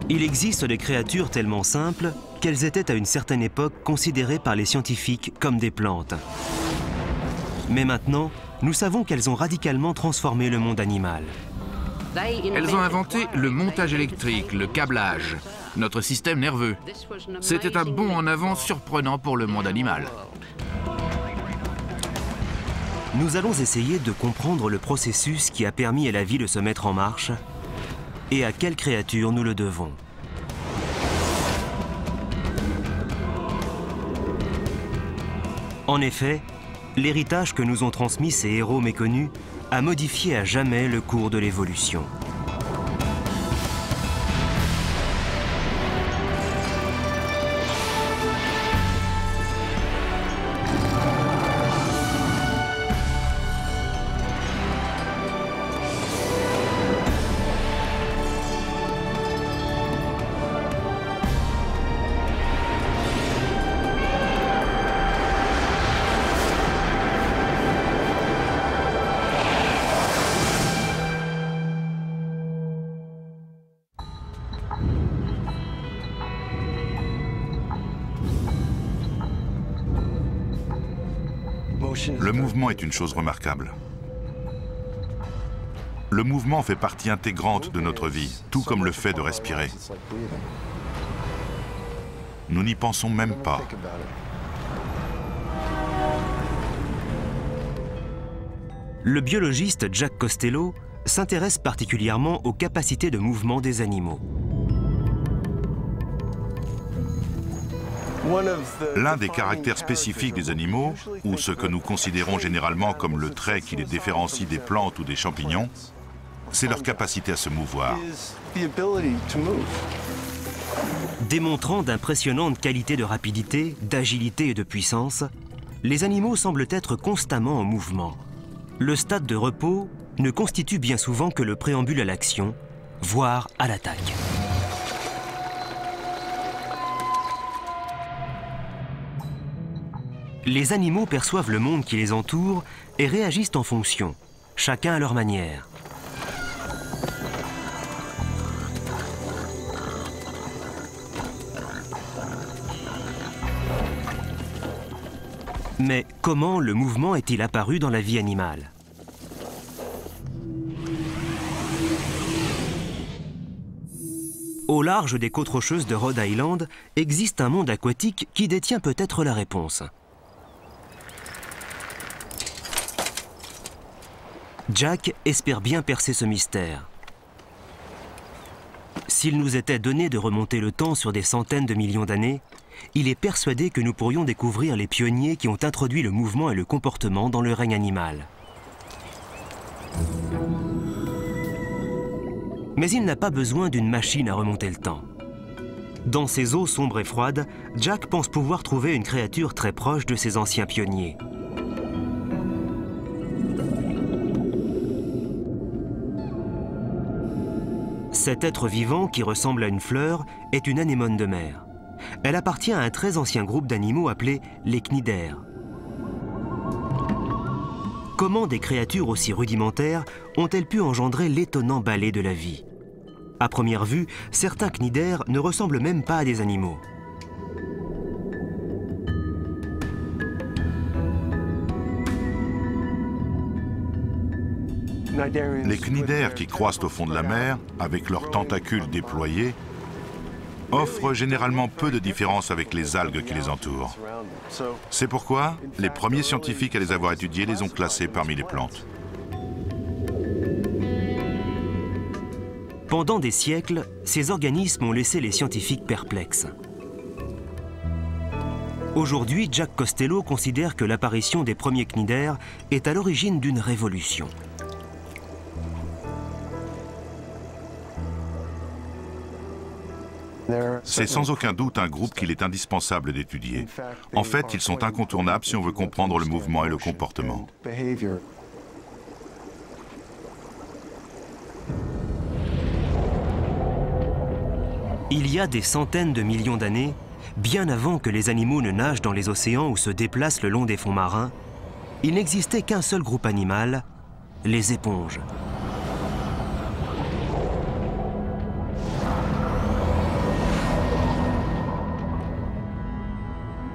Il existe des créatures tellement simples qu'elles étaient à une certaine époque considérées par les scientifiques comme des plantes. Mais maintenant, nous savons qu'elles ont radicalement transformé le monde animal. Elles ont inventé le montage électrique, le câblage, notre système nerveux. C'était un bond en avant surprenant pour le monde animal. Nous allons essayer de comprendre le processus qui a permis à la vie de se mettre en marche et à quelle créature nous le devons. En effet, l'héritage que nous ont transmis ces héros méconnus a modifié à jamais le cours de l'évolution. Le mouvement est une chose remarquable. Le mouvement fait partie intégrante de notre vie, tout comme le fait de respirer. Nous n'y pensons même pas. Le biologiste Jack Costello s'intéresse particulièrement aux capacités de mouvement des animaux. L'un des caractères spécifiques des animaux, ou ce que nous considérons généralement comme le trait qui les différencie des plantes ou des champignons, c'est leur capacité à se mouvoir. Démontrant d'impressionnantes qualités de rapidité, d'agilité et de puissance, les animaux semblent être constamment en mouvement. Le stade de repos ne constitue bien souvent que le préambule à l'action, voire à l'attaque. Les animaux perçoivent le monde qui les entoure et réagissent en fonction, chacun à leur manière. Mais comment le mouvement est-il apparu dans la vie animale? Au large des côtes rocheuses de Rhode Island, existe un monde aquatique qui détient peut-être la réponse. Jack espère bien percer ce mystère. S'il nous était donné de remonter le temps sur des centaines de millions d'années, il est persuadé que nous pourrions découvrir les pionniers qui ont introduit le mouvement et le comportement dans le règne animal. Mais il n'a pas besoin d'une machine à remonter le temps. Dans ces eaux sombres et froides, Jack pense pouvoir trouver une créature très proche de ses anciens pionniers. Cet être vivant, qui ressemble à une fleur, est une anémone de mer. Elle appartient à un très ancien groupe d'animaux appelé les cnidaires. Comment des créatures aussi rudimentaires ont-elles pu engendrer l'étonnant ballet de la vie? À première vue, certains cnidaires ne ressemblent même pas à des animaux. Les cnidaires qui croissent au fond de la mer, avec leurs tentacules déployés, offrent généralement peu de différence avec les algues qui les entourent. C'est pourquoi les premiers scientifiques à les avoir étudiés les ont classés parmi les plantes. Pendant des siècles, ces organismes ont laissé les scientifiques perplexes. Aujourd'hui, Jack Costello considère que l'apparition des premiers cnidaires est à l'origine d'une révolution. C'est sans aucun doute un groupe qu'il est indispensable d'étudier. En fait, ils sont incontournables si on veut comprendre le mouvement et le comportement. Il y a des centaines de millions d'années, bien avant que les animaux ne nagent dans les océans ou se déplacent le long des fonds marins, il n'existait qu'un seul groupe animal, les éponges.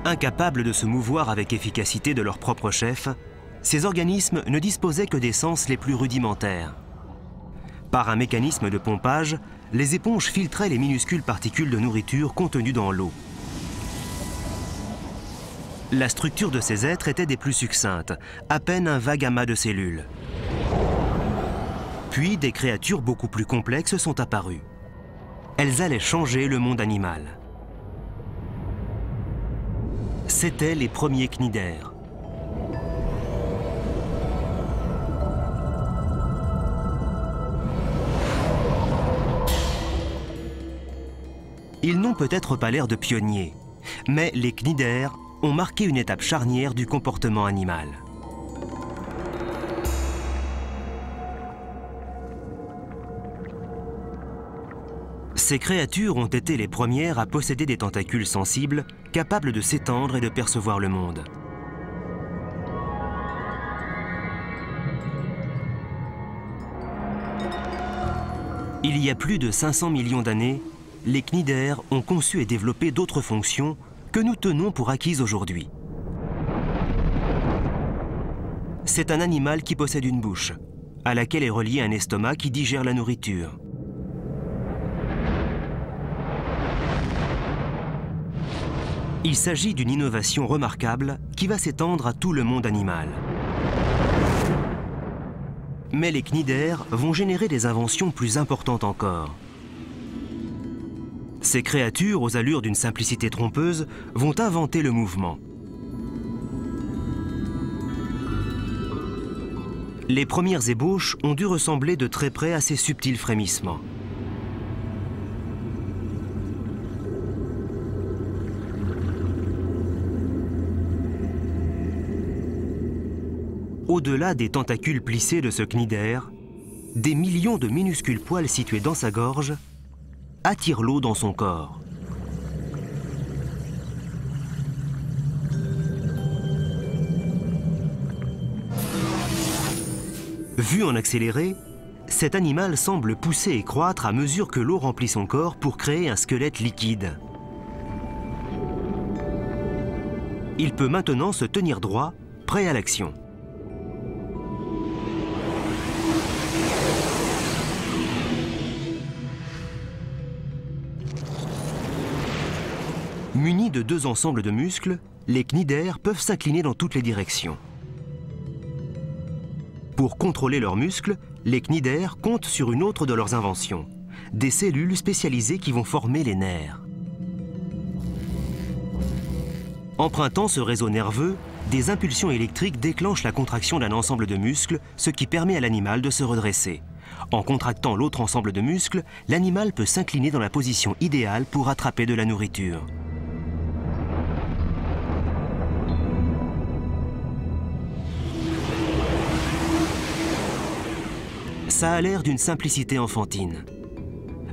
Incapables de se mouvoir avec efficacité de leur propre chef, ces organismes ne disposaient que des sens les plus rudimentaires. Par un mécanisme de pompage, les éponges filtraient les minuscules particules de nourriture contenues dans l'eau. La structure de ces êtres était des plus succinctes, à peine un vague amas de cellules. Puis des créatures beaucoup plus complexes sont apparues. Elles allaient changer le monde animal. C'étaient les premiers cnidaires. Ils n'ont peut-être pas l'air de pionniers, mais les cnidaires ont marqué une étape charnière du comportement animal. Ces créatures ont été les premières à posséder des tentacules sensibles, capables de s'étendre et de percevoir le monde. Il y a plus de 500 millions d'années, les cnidaires ont conçu et développé d'autres fonctions que nous tenons pour acquises aujourd'hui. C'est un animal qui possède une bouche, à laquelle est relié un estomac qui digère la nourriture. Il s'agit d'une innovation remarquable qui va s'étendre à tout le monde animal. Mais les cnidaires vont générer des inventions plus importantes encore. Ces créatures, aux allures d'une simplicité trompeuse, vont inventer le mouvement. Les premières ébauches ont dû ressembler de très près à ces subtils frémissements. Au-delà des tentacules plissés de ce cnidaire, des millions de minuscules poils situés dans sa gorge attirent l'eau dans son corps. Vu en accéléré, cet animal semble pousser et croître à mesure que l'eau remplit son corps pour créer un squelette liquide. Il peut maintenant se tenir droit, prêt à l'action. Munis de deux ensembles de muscles, les cnidaires peuvent s'incliner dans toutes les directions. Pour contrôler leurs muscles, les cnidaires comptent sur une autre de leurs inventions, des cellules spécialisées qui vont former les nerfs. Empruntant ce réseau nerveux, des impulsions électriques déclenchent la contraction d'un ensemble de muscles, ce qui permet à l'animal de se redresser. En contractant l'autre ensemble de muscles, l'animal peut s'incliner dans la position idéale pour attraper de la nourriture. Ça a l'air d'une simplicité enfantine.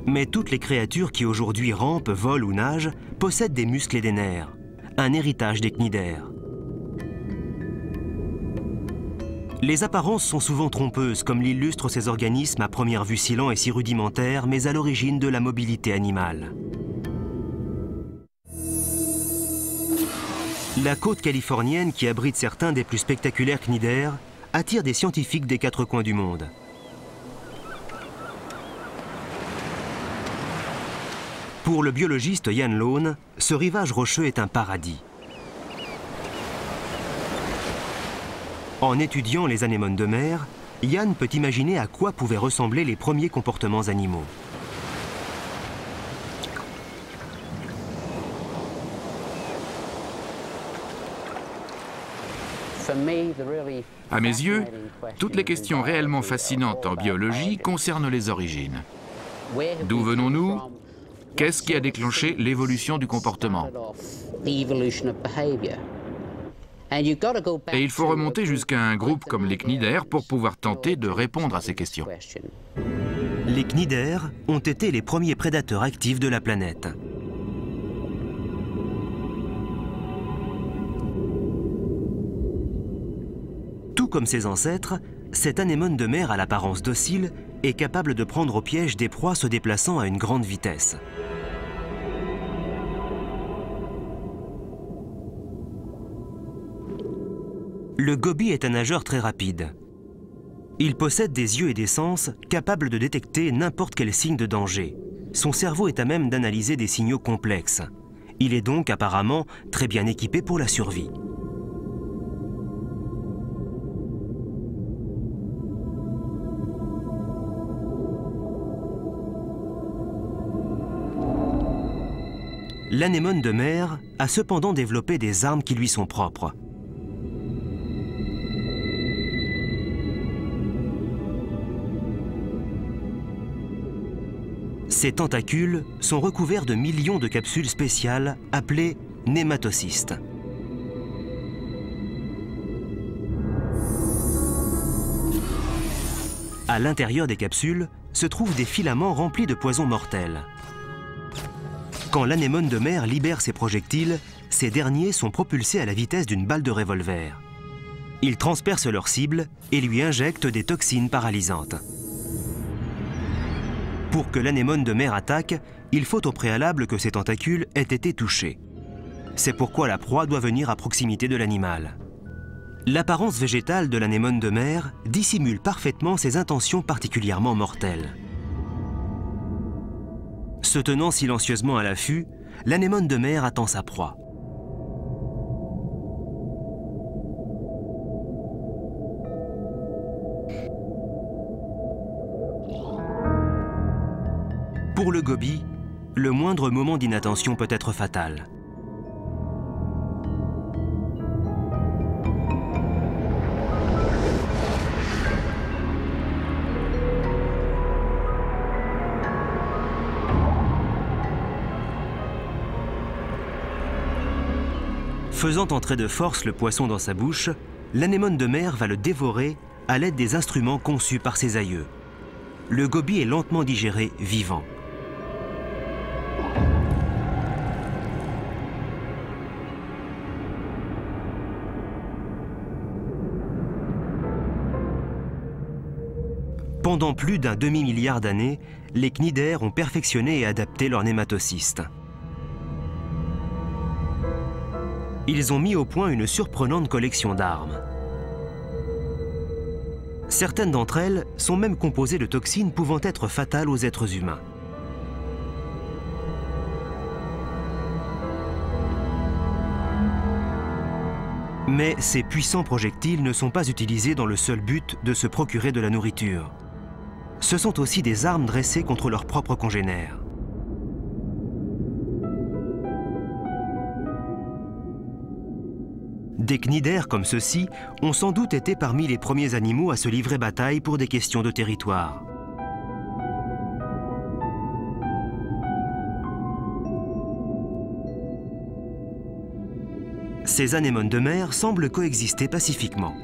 Mais toutes les créatures qui aujourd'hui rampent, volent ou nagent possèdent des muscles et des nerfs, un héritage des cnidaires. Les apparences sont souvent trompeuses, comme l'illustrent ces organismes à première vue si lents et si rudimentaires, mais à l'origine de la mobilité animale. La côte californienne, qui abrite certains des plus spectaculaires cnidaires, attire des scientifiques des quatre coins du monde. Pour le biologiste Ian Lone, ce rivage rocheux est un paradis. En étudiant les anémones de mer, Ian peut imaginer à quoi pouvaient ressembler les premiers comportements animaux. À mes yeux, toutes les questions réellement fascinantes en biologie concernent les origines. D'où venons-nous? Qu'est-ce qui a déclenché l'évolution du comportement? Et il faut remonter jusqu'à un groupe comme les cnidaires pour pouvoir tenter de répondre à ces questions. Les cnidaires ont été les premiers prédateurs actifs de la planète. Tout comme ses ancêtres, cette anémone de mer à l'apparence docile est capable de prendre au piège des proies se déplaçant à une grande vitesse. Le goby est un nageur très rapide. Il possède des yeux et des sens capables de détecter n'importe quel signe de danger. Son cerveau est à même d'analyser des signaux complexes. Il est donc apparemment très bien équipé pour la survie. L'anémone de mer a cependant développé des armes qui lui sont propres. Ces tentacules sont recouverts de millions de capsules spéciales appelées nématocystes. À l'intérieur des capsules se trouvent des filaments remplis de poisons mortels. Quand l'anémone de mer libère ses projectiles, ces derniers sont propulsés à la vitesse d'une balle de revolver. Ils transpercent leur cible et lui injectent des toxines paralysantes. Pour que l'anémone de mer attaque, il faut au préalable que ses tentacules aient été touchés. C'est pourquoi la proie doit venir à proximité de l'animal. L'apparence végétale de l'anémone de mer dissimule parfaitement ses intentions particulièrement mortelles. Se tenant silencieusement à l'affût, l'anémone de mer attend sa proie. Pour le goby, le moindre moment d'inattention peut être fatal. Faisant entrer de force le poisson dans sa bouche, l'anémone de mer va le dévorer à l'aide des instruments conçus par ses aïeux. Le goby est lentement digéré vivant. Pendant plus d'un demi-milliard d'années, les cnidaires ont perfectionné et adapté leurs nématocystes. Ils ont mis au point une surprenante collection d'armes. Certaines d'entre elles sont même composées de toxines pouvant être fatales aux êtres humains. Mais ces puissants projectiles ne sont pas utilisés dans le seul but de se procurer de la nourriture. Ce sont aussi des armes dressées contre leurs propres congénères. Des cnidaires comme ceux-ci ont sans doute été parmi les premiers animaux à se livrer bataille pour des questions de territoire. Ces anémones de mer semblent coexister pacifiquement.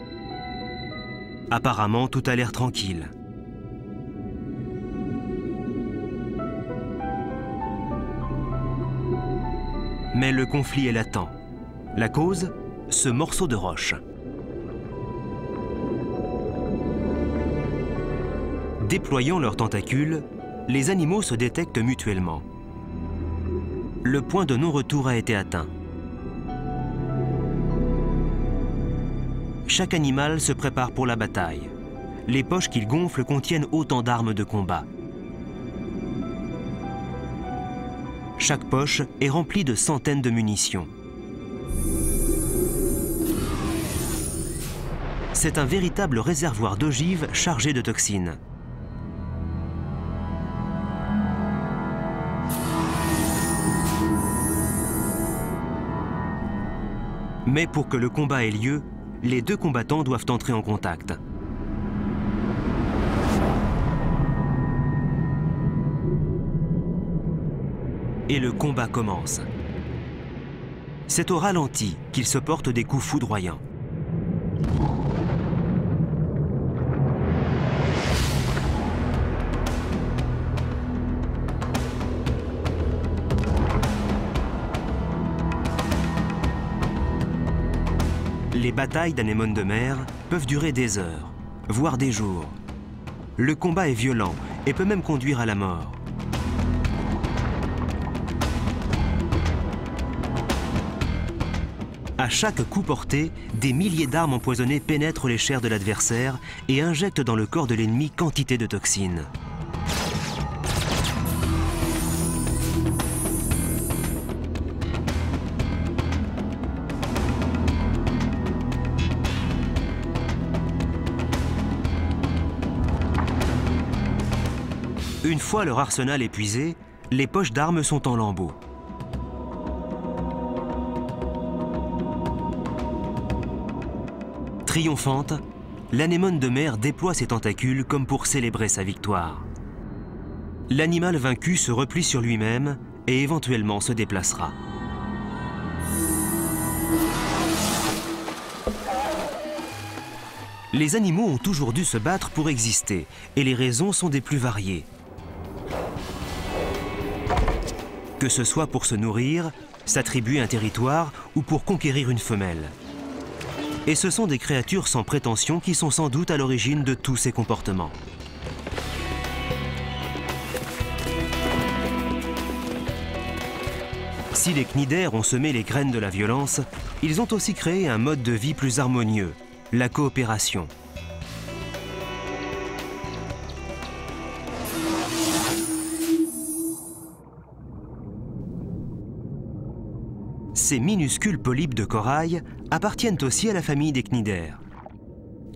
Apparemment, tout a l'air tranquille. Mais le conflit est latent. La cause ? Ce morceau de roche. Déployant leurs tentacules, les animaux se détectent mutuellement. Le point de non-retour a été atteint. Chaque animal se prépare pour la bataille. Les poches qu'il gonfle contiennent autant d'armes de combat. Chaque poche est remplie de centaines de munitions. C'est un véritable réservoir d'ogives chargé de toxines. Mais pour que le combat ait lieu, les deux combattants doivent entrer en contact. Et le combat commence. C'est au ralenti qu'ils se portent des coups foudroyants. Les batailles d'anémones de mer peuvent durer des heures, voire des jours. Le combat est violent et peut même conduire à la mort. À chaque coup porté, des milliers d'armes empoisonnées pénètrent les chairs de l'adversaire et injectent dans le corps de l'ennemi quantité de toxines. Une fois leur arsenal épuisé, les poches d'armes sont en lambeaux. Triomphante, l'anémone de mer déploie ses tentacules comme pour célébrer sa victoire. L'animal vaincu se replie sur lui-même et éventuellement se déplacera. Les animaux ont toujours dû se battre pour exister, et les raisons sont des plus variées. Que ce soit pour se nourrir, s'attribuer un territoire ou pour conquérir une femelle. Et ce sont des créatures sans prétention qui sont sans doute à l'origine de tous ces comportements. Si les cnidaires ont semé les graines de la violence, ils ont aussi créé un mode de vie plus harmonieux, la coopération. Ces minuscules polypes de corail appartiennent aussi à la famille des cnidaires.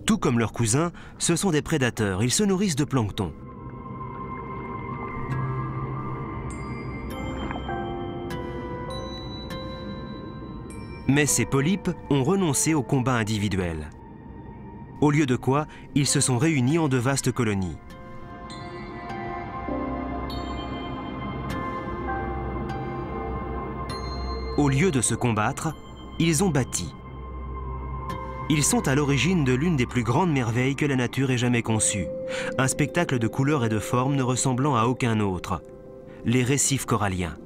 Tout comme leurs cousins, ce sont des prédateurs, ils se nourrissent de plancton. Mais ces polypes ont renoncé au combat individuel. Au lieu de quoi, ils se sont réunis en de vastes colonies. Au lieu de se combattre, ils ont bâti. Ils sont à l'origine de l'une des plus grandes merveilles que la nature ait jamais conçue. Un spectacle de couleurs et de formes ne ressemblant à aucun autre. Les récifs coralliens.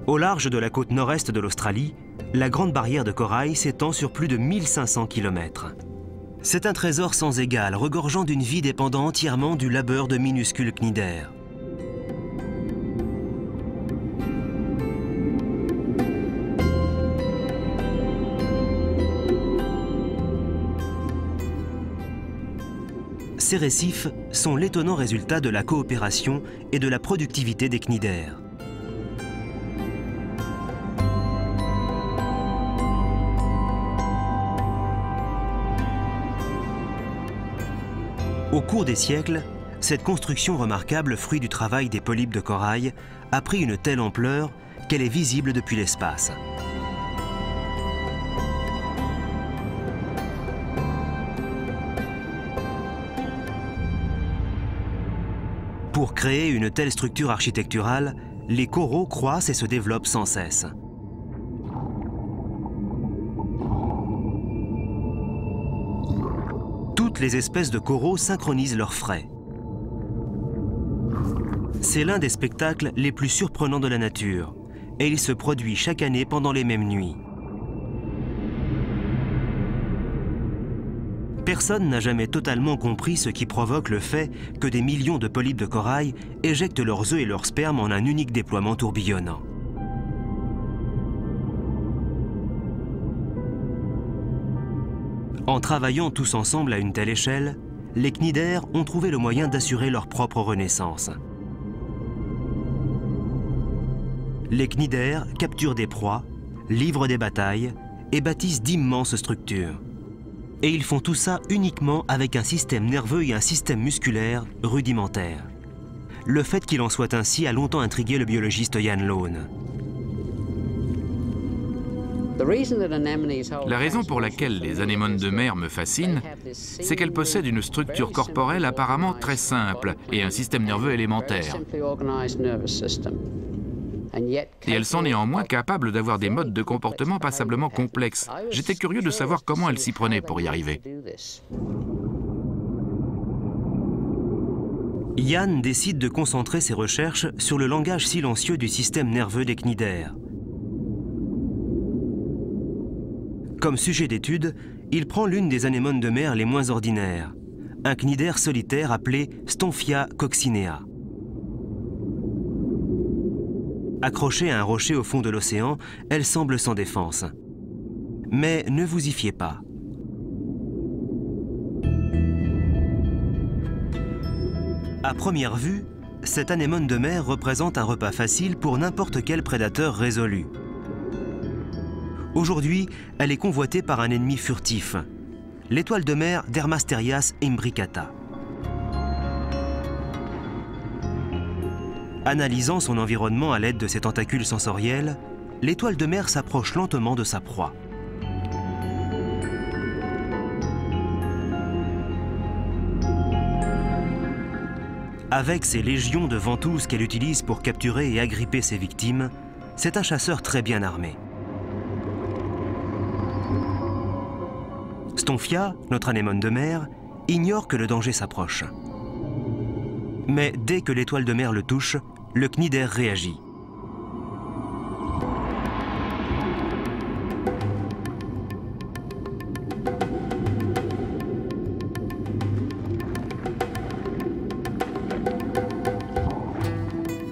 Au large de la côte nord-est de l'Australie, la Grande Barrière de Corail s'étend sur plus de 1500 km. C'est un trésor sans égal, regorgeant d'une vie dépendant entièrement du labeur de minuscules cnidaires. Ces récifs sont l'étonnant résultat de la coopération et de la productivité des cnidaires. Au cours des siècles, cette construction remarquable, fruit du travail des polypes de corail, a pris une telle ampleur qu'elle est visible depuis l'espace. Pour créer une telle structure architecturale, les coraux croissent et se développent sans cesse. Toutes les espèces de coraux synchronisent leurs frais. C'est l'un des spectacles les plus surprenants de la nature, et il se produit chaque année pendant les mêmes nuits. Personne n'a jamais totalement compris ce qui provoque le fait que des millions de polypes de corail éjectent leurs œufs et leurs spermes en un unique déploiement tourbillonnant. En travaillant tous ensemble à une telle échelle, les cnidaires ont trouvé le moyen d'assurer leur propre renaissance. Les cnidaires capturent des proies, livrent des batailles et bâtissent d'immenses structures. Et ils font tout ça uniquement avec un système nerveux et un système musculaire rudimentaires. Le fait qu'il en soit ainsi a longtemps intrigué le biologiste Ian Lone. La raison pour laquelle les anémones de mer me fascinent, c'est qu'elles possèdent une structure corporelle apparemment très simple et un système nerveux élémentaire. Et elles sont néanmoins capables d'avoir des modes de comportement passablement complexes. J'étais curieux de savoir comment elles s'y prenaient pour y arriver. Ian décide de concentrer ses recherches sur le langage silencieux du système nerveux des cnidaires. Comme sujet d'étude, il prend l'une des anémones de mer les moins ordinaires, un cnidaire solitaire appelé Stonphia coccinea. Accrochée à un rocher au fond de l'océan, elle semble sans défense. Mais ne vous y fiez pas. À première vue, cette anémone de mer représente un repas facile pour n'importe quel prédateur résolu. Aujourd'hui, elle est convoitée par un ennemi furtif, l'étoile de mer Dermasterias imbricata. Analysant son environnement à l'aide de ses tentacules sensoriels, l'étoile de mer s'approche lentement de sa proie. Avec ses légions de ventouses qu'elle utilise pour capturer et agripper ses victimes, c'est un chasseur très bien armé. Stonphia, notre anémone de mer, ignore que le danger s'approche. Mais dès que l'étoile de mer le touche, le cnidaire réagit.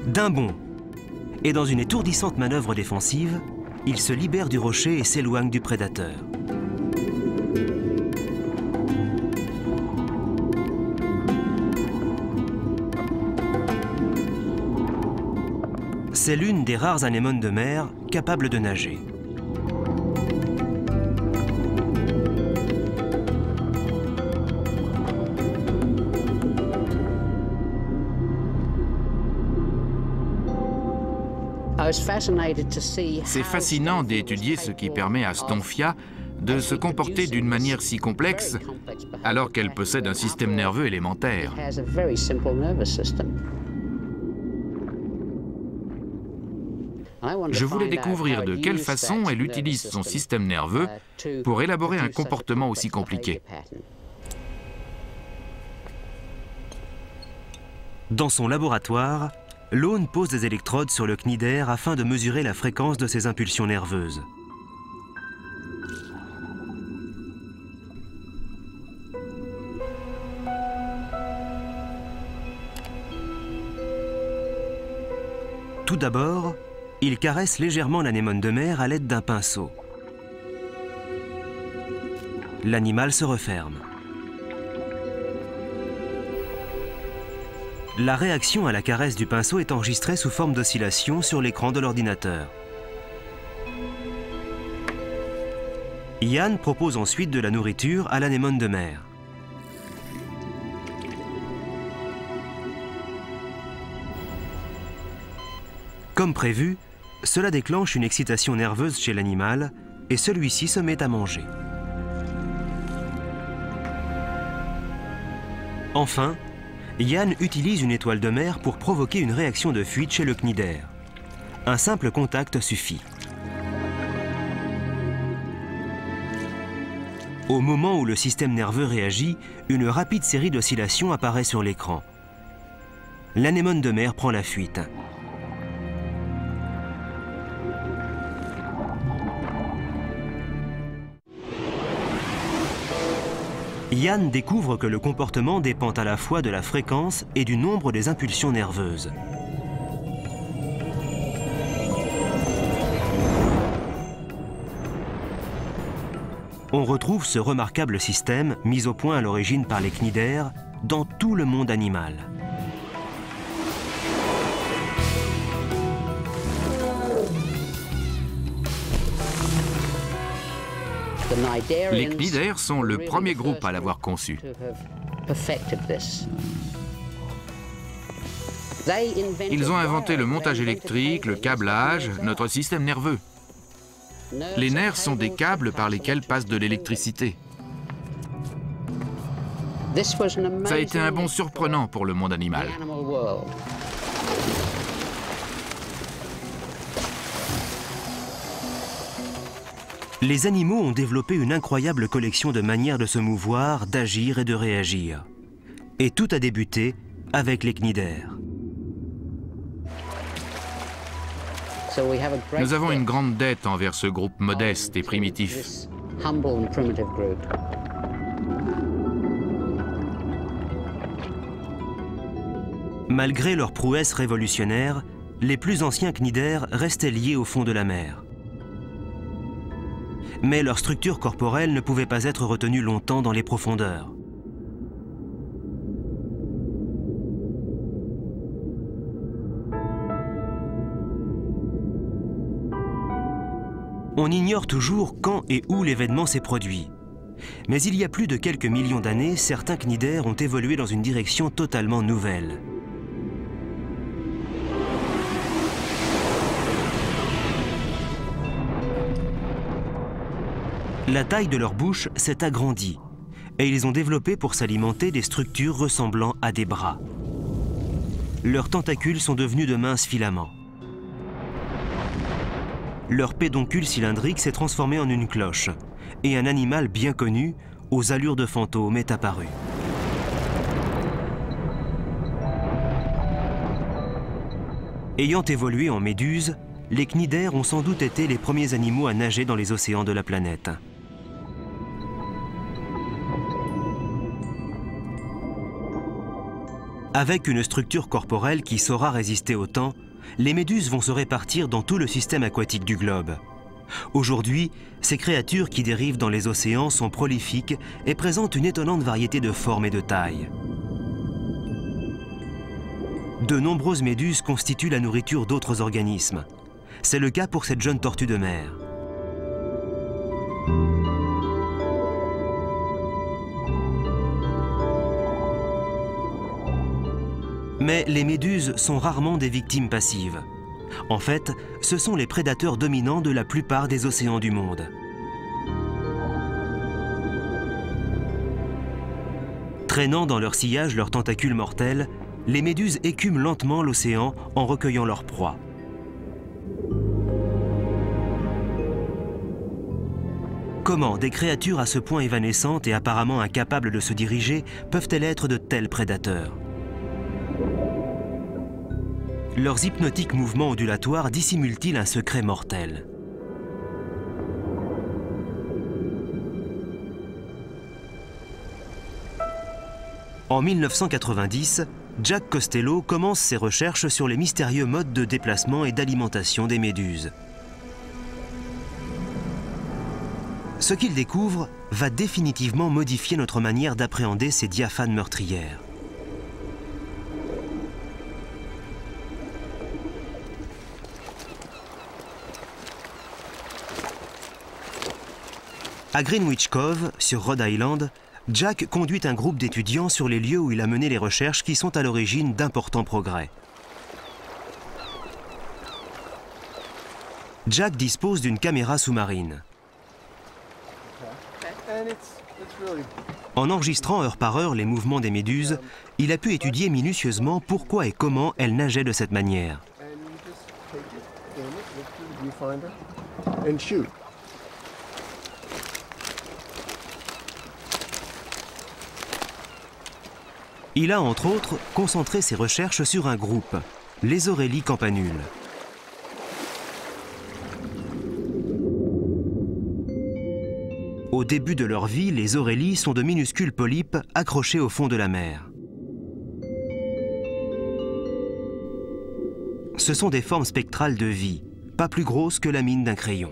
D'un bond, et dans une étourdissante manœuvre défensive, il se libère du rocher et s'éloigne du prédateur. C'est l'une des rares anémones de mer capables de nager. C'est fascinant d'étudier ce qui permet à Stonphia de se comporter d'une manière si complexe alors qu'elle possède un système nerveux élémentaire. Je voulais découvrir de quelle façon elle utilise son système nerveux pour élaborer un comportement aussi compliqué. Dans son laboratoire, Lone pose des électrodes sur le cnidaire afin de mesurer la fréquence de ses impulsions nerveuses. Tout d'abord, il caresse légèrement l'anémone de mer à l'aide d'un pinceau. L'animal se referme. La réaction à la caresse du pinceau est enregistrée sous forme d'oscillation sur l'écran de l'ordinateur. Ian propose ensuite de la nourriture à l'anémone de mer. Comme prévu, cela déclenche une excitation nerveuse chez l'animal et celui-ci se met à manger. Enfin, Yann utilise une étoile de mer pour provoquer une réaction de fuite chez le cnidaire. Un simple contact suffit. Au moment où le système nerveux réagit, une rapide série d'oscillations apparaît sur l'écran. L'anémone de mer prend la fuite. Yann découvre que le comportement dépend à la fois de la fréquence et du nombre des impulsions nerveuses. On retrouve ce remarquable système, mis au point à l'origine par les cnidaires, dans tout le monde animal. Les cnidaires sont le premier groupe à l'avoir conçu. Ils ont inventé le montage électrique, le câblage, notre système nerveux. Les nerfs sont des câbles par lesquels passe de l'électricité. Ça a été un bond surprenant pour le monde animal. Les animaux ont développé une incroyable collection de manières de se mouvoir, d'agir et de réagir. Et tout a débuté avec les cnidaires. Nous avons une grande dette envers ce groupe modeste et primitif. Malgré leurs prouesses révolutionnaires, les plus anciens cnidaires restaient liés au fond de la mer. Mais leur structure corporelle ne pouvait pas être retenue longtemps dans les profondeurs. On ignore toujours quand et où l'événement s'est produit. Mais il y a plus de quelques millions d'années, certains cnidaires ont évolué dans une direction totalement nouvelle. La taille de leur bouche s'est agrandie et ils ont développé pour s'alimenter des structures ressemblant à des bras. Leurs tentacules sont devenus de minces filaments. Leur pédoncule cylindrique s'est transformé en une cloche et un animal bien connu, aux allures de fantôme, est apparu. Ayant évolué en méduses, les cnidaires ont sans doute été les premiers animaux à nager dans les océans de la planète. Avec une structure corporelle qui saura résister au temps, les méduses vont se répartir dans tout le système aquatique du globe. Aujourd'hui, ces créatures qui dérivent dans les océans sont prolifiques et présentent une étonnante variété de formes et de tailles. De nombreuses méduses constituent la nourriture d'autres organismes. C'est le cas pour cette jeune tortue de mer. Mais les méduses sont rarement des victimes passives. En fait, ce sont les prédateurs dominants de la plupart des océans du monde. Traînant dans leur sillage leurs tentacules mortels, les méduses écument lentement l'océan en recueillant leur proie. Comment des créatures à ce point évanescentes et apparemment incapables de se diriger peuvent-elles être de tels prédateurs ? Leurs hypnotiques mouvements ondulatoires dissimulent-ils un secret mortel? En 1990, Jack Costello commence ses recherches sur les mystérieux modes de déplacement et d'alimentation des méduses. Ce qu'il découvre va définitivement modifier notre manière d'appréhender ces diaphanes meurtrières. À Greenwich Cove, sur Rhode Island, Jack conduit un groupe d'étudiants sur les lieux où il a mené les recherches qui sont à l'origine d'importants progrès. Jack dispose d'une caméra sous-marine. En enregistrant heure par heure les mouvements des méduses, il a pu étudier minutieusement pourquoi et comment elles nageaient de cette manière. Il a entre autres concentré ses recherches sur un groupe, les Aurélies campanules. Au début de leur vie, les Aurélies sont de minuscules polypes accrochés au fond de la mer. Ce sont des formes spectrales de vie, pas plus grosses que la mine d'un crayon.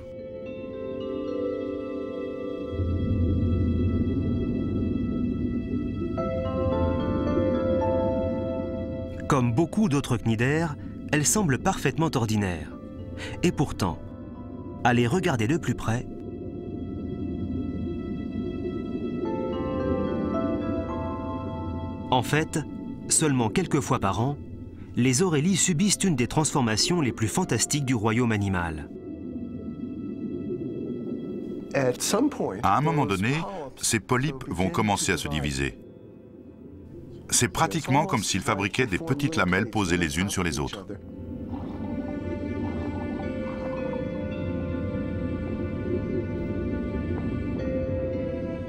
Comme beaucoup d'autres cnidaires, elles semblent parfaitement ordinaires. Et pourtant, à les regarder de plus près, en fait, seulement quelques fois par an, les Aurélies subissent une des transformations les plus fantastiques du royaume animal. À un moment donné, ces polypes vont commencer à se diviser. C'est pratiquement comme s'ils fabriquaient des petites lamelles posées les unes sur les autres.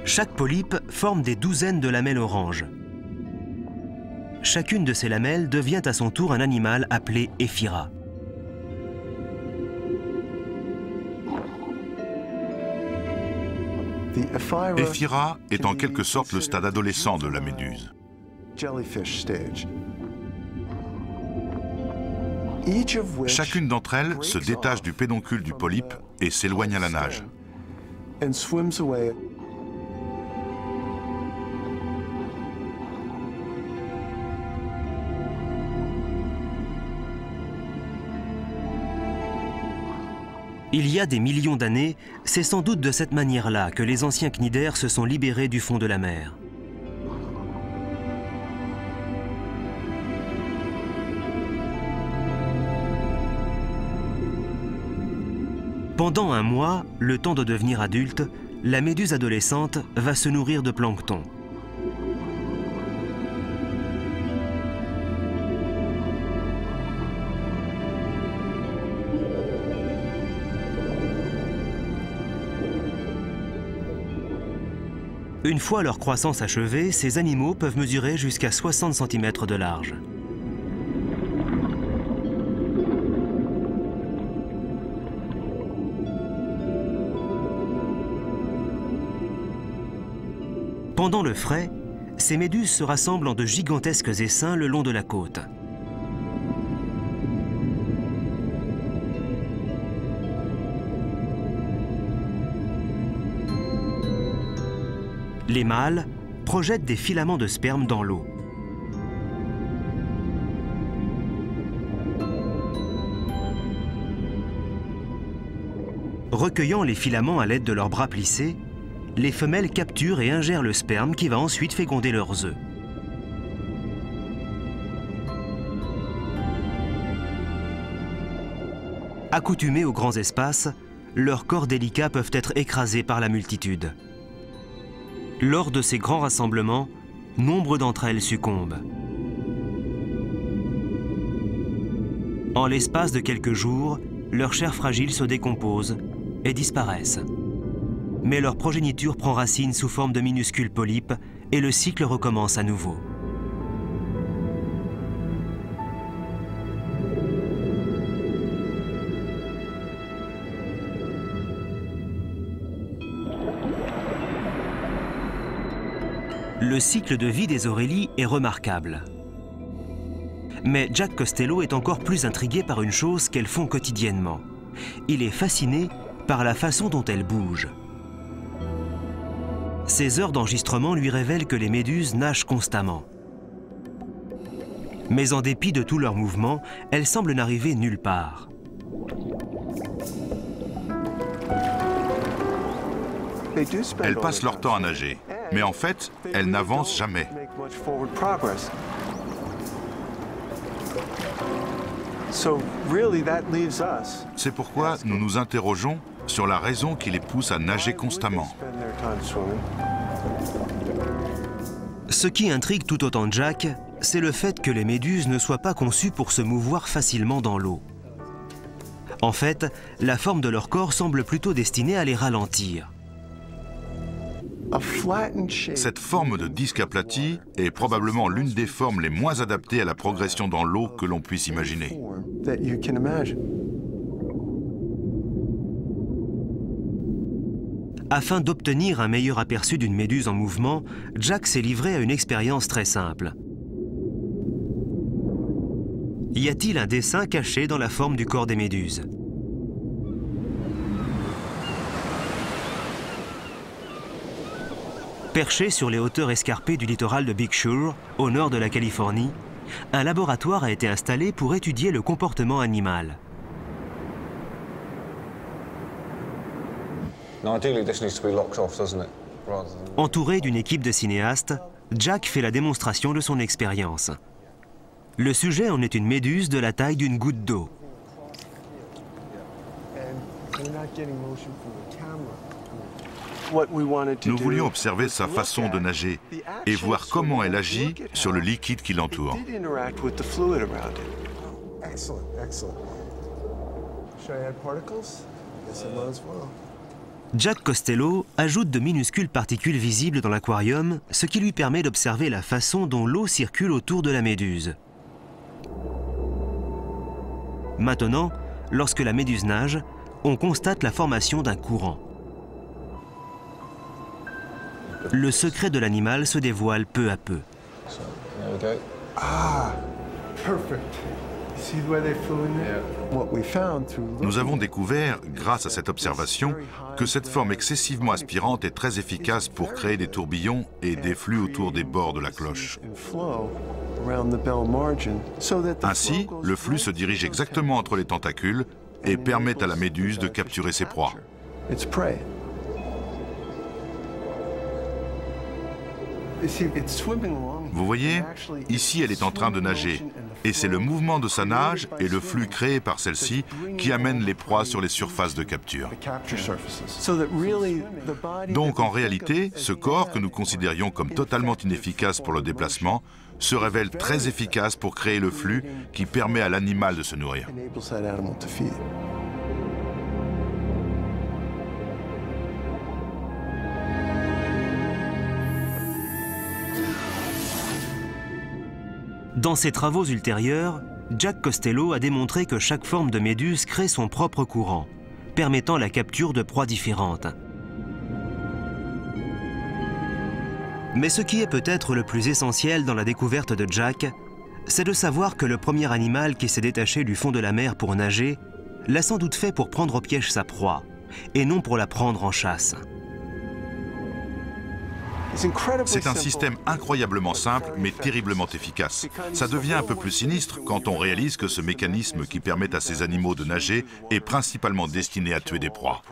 Chaque polype forme des douzaines de lamelles oranges. Chacune de ces lamelles devient à son tour un animal appelé Éphyra. Éphyra est en quelque sorte le stade adolescent de la méduse. Chacune d'entre elles se détache du pédoncule du polype et s'éloigne à la nage. Il y a des millions d'années, c'est sans doute de cette manière-là que les anciens cnidaires se sont libérés du fond de la mer. Pendant un mois, le temps de devenir adulte, la méduse adolescente va se nourrir de plancton. Une fois leur croissance achevée, ces animaux peuvent mesurer jusqu'à 60 cm de large. Pendant le frai, ces méduses se rassemblent en de gigantesques essaims le long de la côte. Les mâles projettent des filaments de sperme dans l'eau. Recueillant les filaments à l'aide de leurs bras plissés, les femelles capturent et ingèrent le sperme qui va ensuite féconder leurs œufs. Accoutumés aux grands espaces, leurs corps délicats peuvent être écrasés par la multitude. Lors de ces grands rassemblements, nombre d'entre elles succombent. En l'espace de quelques jours, leur chair fragile se décompose et disparaissent. Mais leur progéniture prend racine sous forme de minuscules polypes et le cycle recommence à nouveau. Le cycle de vie des Aurélies est remarquable. Mais Jack Costello est encore plus intrigué par une chose qu'elles font quotidiennement. Il est fasciné par la façon dont elles bougent. Ces heures d'enregistrement lui révèlent que les méduses nagent constamment. Mais en dépit de tous leurs mouvements, elles semblent n'arriver nulle part. Elles passent leur temps à nager, mais en fait, elles n'avancent jamais. C'est pourquoi nous nous interrogeons sur la raison qui les pousse à nager constamment. Ce qui intrigue tout autant Jack, c'est le fait que les méduses ne soient pas conçues pour se mouvoir facilement dans l'eau. En fait, la forme de leur corps semble plutôt destinée à les ralentir. Cette forme de disque aplati est probablement l'une des formes les moins adaptées à la progression dans l'eau que l'on puisse imaginer. Afin d'obtenir un meilleur aperçu d'une méduse en mouvement, Jack s'est livré à une expérience très simple. Y a-t-il un dessin caché dans la forme du corps des méduses? Perché sur les hauteurs escarpées du littoral de Big Sur, au nord de la Californie, un laboratoire a été installé pour étudier le comportement animal. Entouré d'une équipe de cinéastes, Jack fait la démonstration de son expérience. Le sujet en est une méduse de la taille d'une goutte d'eau. Nous voulions observer sa façon de nager et voir comment elle agit sur le liquide qui l'entoure. Jack Costello ajoute de minuscules particules visibles dans l'aquarium, ce qui lui permet d'observer la façon dont l'eau circule autour de la méduse. Maintenant, lorsque la méduse nage, on constate la formation d'un courant. Le secret de l'animal se dévoile peu à peu. Nous avons découvert, grâce à cette observation, que cette forme excessivement aspirante est très efficace pour créer des tourbillons et des flux autour des bords de la cloche. Ainsi, le flux se dirige exactement entre les tentacules et permet à la méduse de capturer ses proies. Vous voyez, ici elle est en train de nager, et c'est le mouvement de sa nage et le flux créé par celle-ci qui amène les proies sur les surfaces de capture. Donc en réalité, ce corps que nous considérions comme totalement inefficace pour le déplacement se révèle très efficace pour créer le flux qui permet à l'animal de se nourrir. Dans ses travaux ultérieurs, Jack Costello a démontré que chaque forme de méduse crée son propre courant, permettant la capture de proies différentes. Mais ce qui est peut-être le plus essentiel dans la découverte de Jack, c'est de savoir que le premier animal qui s'est détaché du fond de la mer pour nager l'a sans doute fait pour prendre au piège sa proie, et non pour la prendre en chasse. C'est un système incroyablement simple, mais terriblement efficace. Ça devient un peu plus sinistre quand on réalise que ce mécanisme qui permet à ces animaux de nager est principalement destiné à tuer des proies.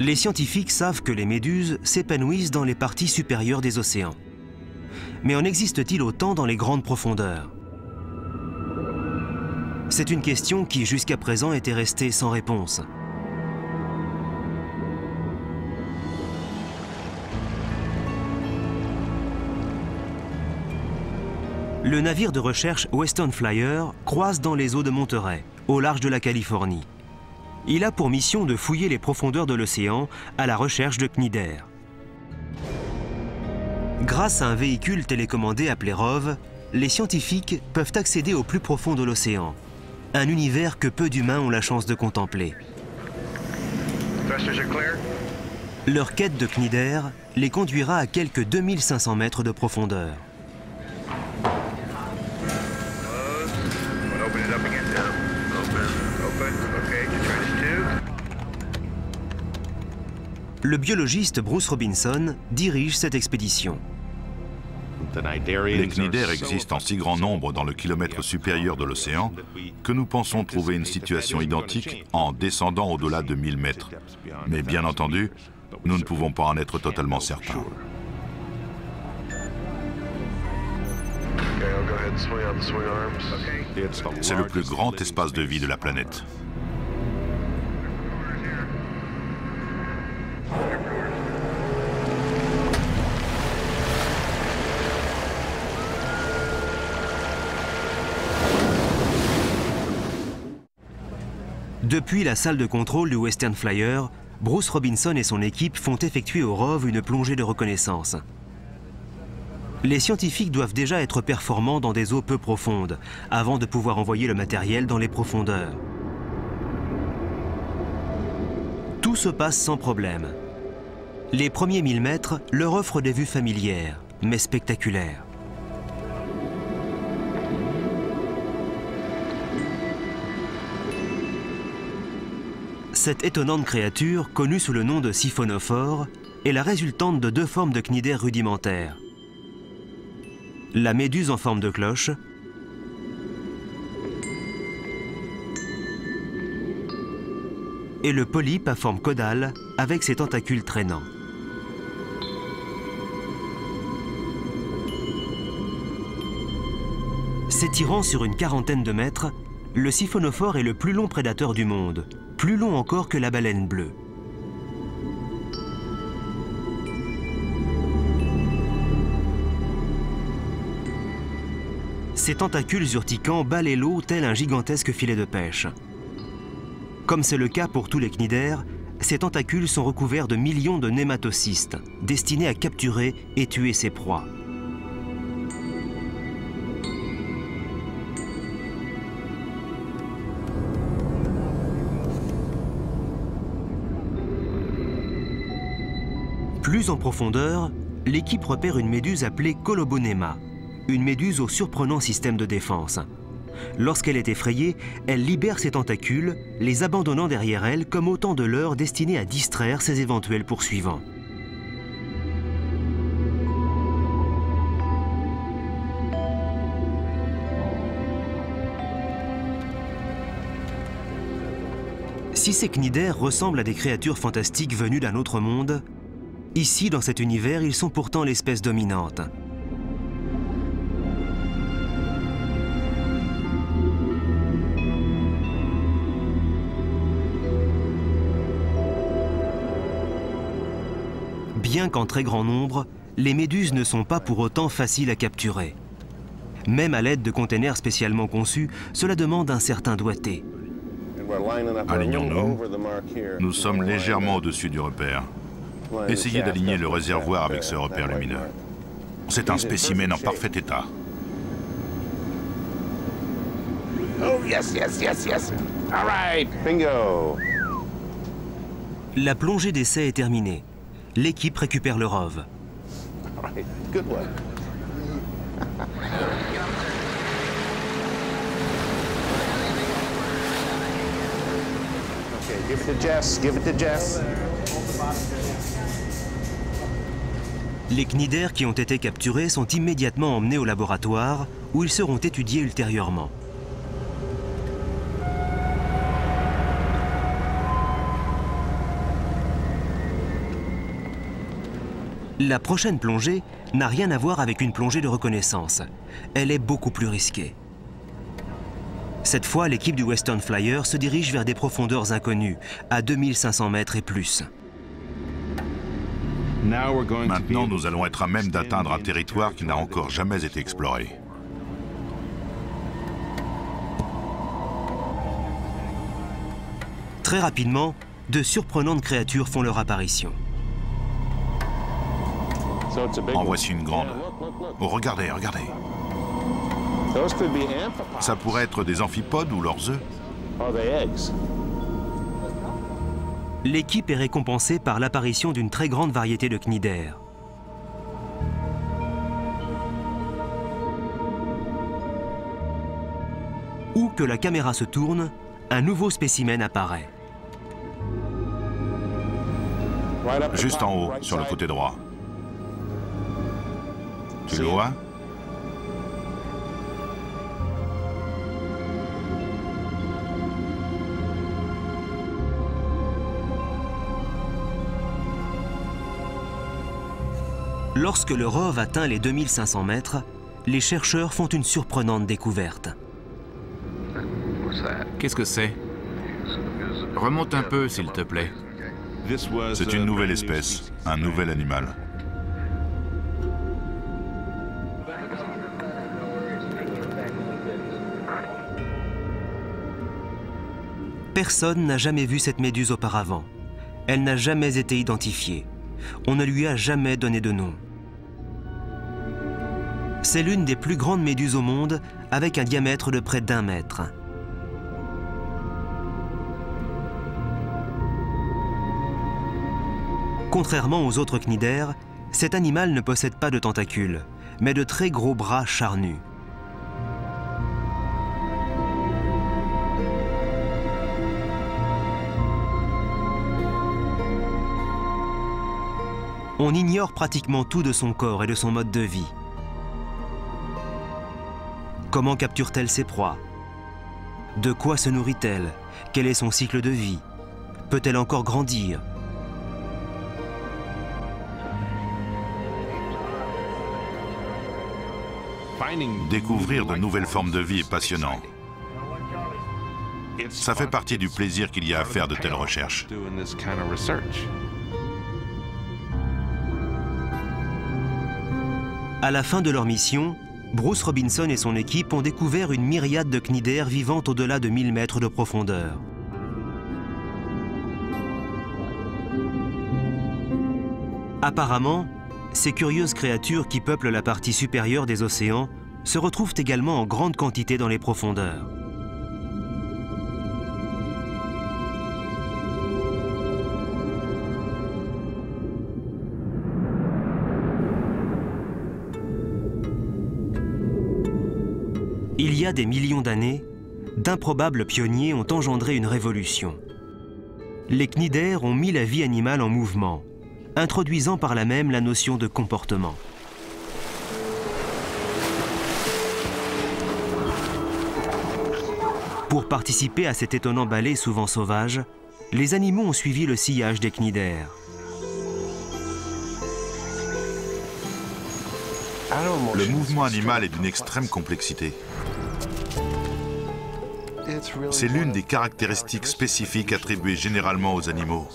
Les scientifiques savent que les méduses s'épanouissent dans les parties supérieures des océans. Mais en existe-t-il autant dans les grandes profondeurs? C'est une question qui, jusqu'à présent, était restée sans réponse. Le navire de recherche Western Flyer croise dans les eaux de Monterey, au large de la Californie. Il a pour mission de fouiller les profondeurs de l'océan à la recherche de cnidaires. Grâce à un véhicule télécommandé appelé ROV, les scientifiques peuvent accéder au plus profond de l'océan, un univers que peu d'humains ont la chance de contempler. Leur quête de cnidaires les conduira à quelques 2500 mètres de profondeur. Le biologiste Bruce Robinson dirige cette expédition. Les cnidaires existent en si grand nombre dans le kilomètre supérieur de l'océan que nous pensons trouver une situation identique en descendant au-delà de 1000 mètres. Mais bien entendu, nous ne pouvons pas en être totalement certains. C'est le plus grand espace de vie de la planète. Depuis la salle de contrôle du Western Flyer, Bruce Robinson et son équipe font effectuer au ROV une plongée de reconnaissance. Les scientifiques doivent déjà être performants dans des eaux peu profondes, avant de pouvoir envoyer le matériel dans les profondeurs. Tout se passe sans problème. Les premiers 1000 mètres leur offrent des vues familières, mais spectaculaires. Cette étonnante créature, connue sous le nom de siphonophore, est la résultante de deux formes de cnidaires rudimentaires. La méduse en forme de cloche et le polype à forme caudale avec ses tentacules traînants. S'étirant sur une quarantaine de mètres, le siphonophore est le plus long prédateur du monde, plus long encore que la baleine bleue. Ses tentacules urticants balaient l'eau tel un gigantesque filet de pêche. Comme c'est le cas pour tous les cnidaires, ces tentacules sont recouverts de millions de nématocystes, destinés à capturer et tuer ses proies. Plus en profondeur, l'équipe repère une méduse appelée Colobonema, une méduse au surprenant système de défense. Lorsqu'elle est effrayée, elle libère ses tentacules, les abandonnant derrière elle comme autant de leurres destinés à distraire ses éventuels poursuivants. Si ces cnidaires ressemblent à des créatures fantastiques venues d'un autre monde, ici, dans cet univers, ils sont pourtant l'espèce dominante. Bien qu'en très grand nombre, les méduses ne sont pas pour autant faciles à capturer. Même à l'aide de containers spécialement conçus, cela demande un certain doigté. Alignons-nous. Nous sommes légèrement au-dessus du repère. Essayez d'aligner le réservoir avec ce repère lumineux. C'est un spécimen en parfait état. Oh yes, yes, yes, yes. All right, bingo. La plongée d'essai est terminée. L'équipe récupère le ROV. All right, good one. Okay, give it to Jess. Give it to Jess. Les cnidaires qui ont été capturés sont immédiatement emmenés au laboratoire où ils seront étudiés ultérieurement. La prochaine plongée n'a rien à voir avec une plongée de reconnaissance. Elle est beaucoup plus risquée. Cette fois, l'équipe du Western Flyer se dirige vers des profondeurs inconnues, à 2500 mètres et plus. Maintenant, nous allons être à même d'atteindre un territoire qui n'a encore jamais été exploré. Très rapidement, de surprenantes créatures font leur apparition. En voici une grande. Oh, regardez, regardez. Ça pourrait être des amphipodes ou leurs œufs. L'équipe est récompensée par l'apparition d'une très grande variété de cnidaires. Où que la caméra se tourne, un nouveau spécimen apparaît. Juste en haut, sur le côté droit. Tu le vois? Lorsque le ROV atteint les 2500 mètres, les chercheurs font une surprenante découverte. Qu'est-ce que c'est? Remonte un peu, s'il te plaît. C'est une nouvelle espèce, un nouvel animal. Personne n'a jamais vu cette méduse auparavant. Elle n'a jamais été identifiée. On ne lui a jamais donné de nom. C'est l'une des plus grandes méduses au monde, avec un diamètre de près d'1 mètre. Contrairement aux autres cnidaires, cet animal ne possède pas de tentacules, mais de très gros bras charnus. On ignore pratiquement tout de son corps et de son mode de vie. Comment capture-t-elle ses proies? De quoi se nourrit-elle? Quel est son cycle de vie? Peut-elle encore grandir? Découvrir de nouvelles formes de vie est passionnant. Ça fait partie du plaisir qu'il y a à faire de telles recherches. À la fin de leur mission, Bruce Robinson et son équipe ont découvert une myriade de cnidaires vivant au-delà de 1000 mètres de profondeur. Apparemment, ces curieuses créatures qui peuplent la partie supérieure des océans se retrouvent également en grande quantité dans les profondeurs. Il y a des millions d'années, d'improbables pionniers ont engendré une révolution. Les cnidaires ont mis la vie animale en mouvement, introduisant par là même la notion de comportement. Pour participer à cet étonnant ballet souvent sauvage, les animaux ont suivi le sillage des cnidaires. Le mouvement animal est d'une extrême complexité. C'est l'une des caractéristiques spécifiques attribuées généralement aux animaux.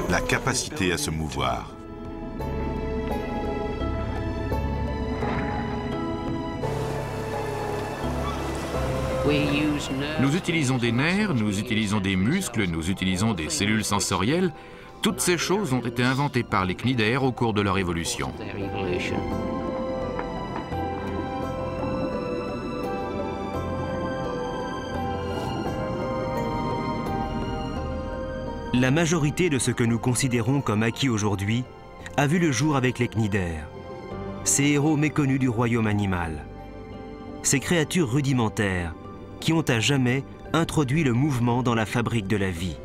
La capacité à se mouvoir. Nous utilisons des nerfs, nous utilisons des muscles, nous utilisons des cellules sensorielles. Toutes ces choses ont été inventées par les cnidaires au cours de leur évolution. La majorité de ce que nous considérons comme acquis aujourd'hui a vu le jour avec les cnidaires, ces héros méconnus du royaume animal, ces créatures rudimentaires qui ont à jamais introduit le mouvement dans la fabrique de la vie.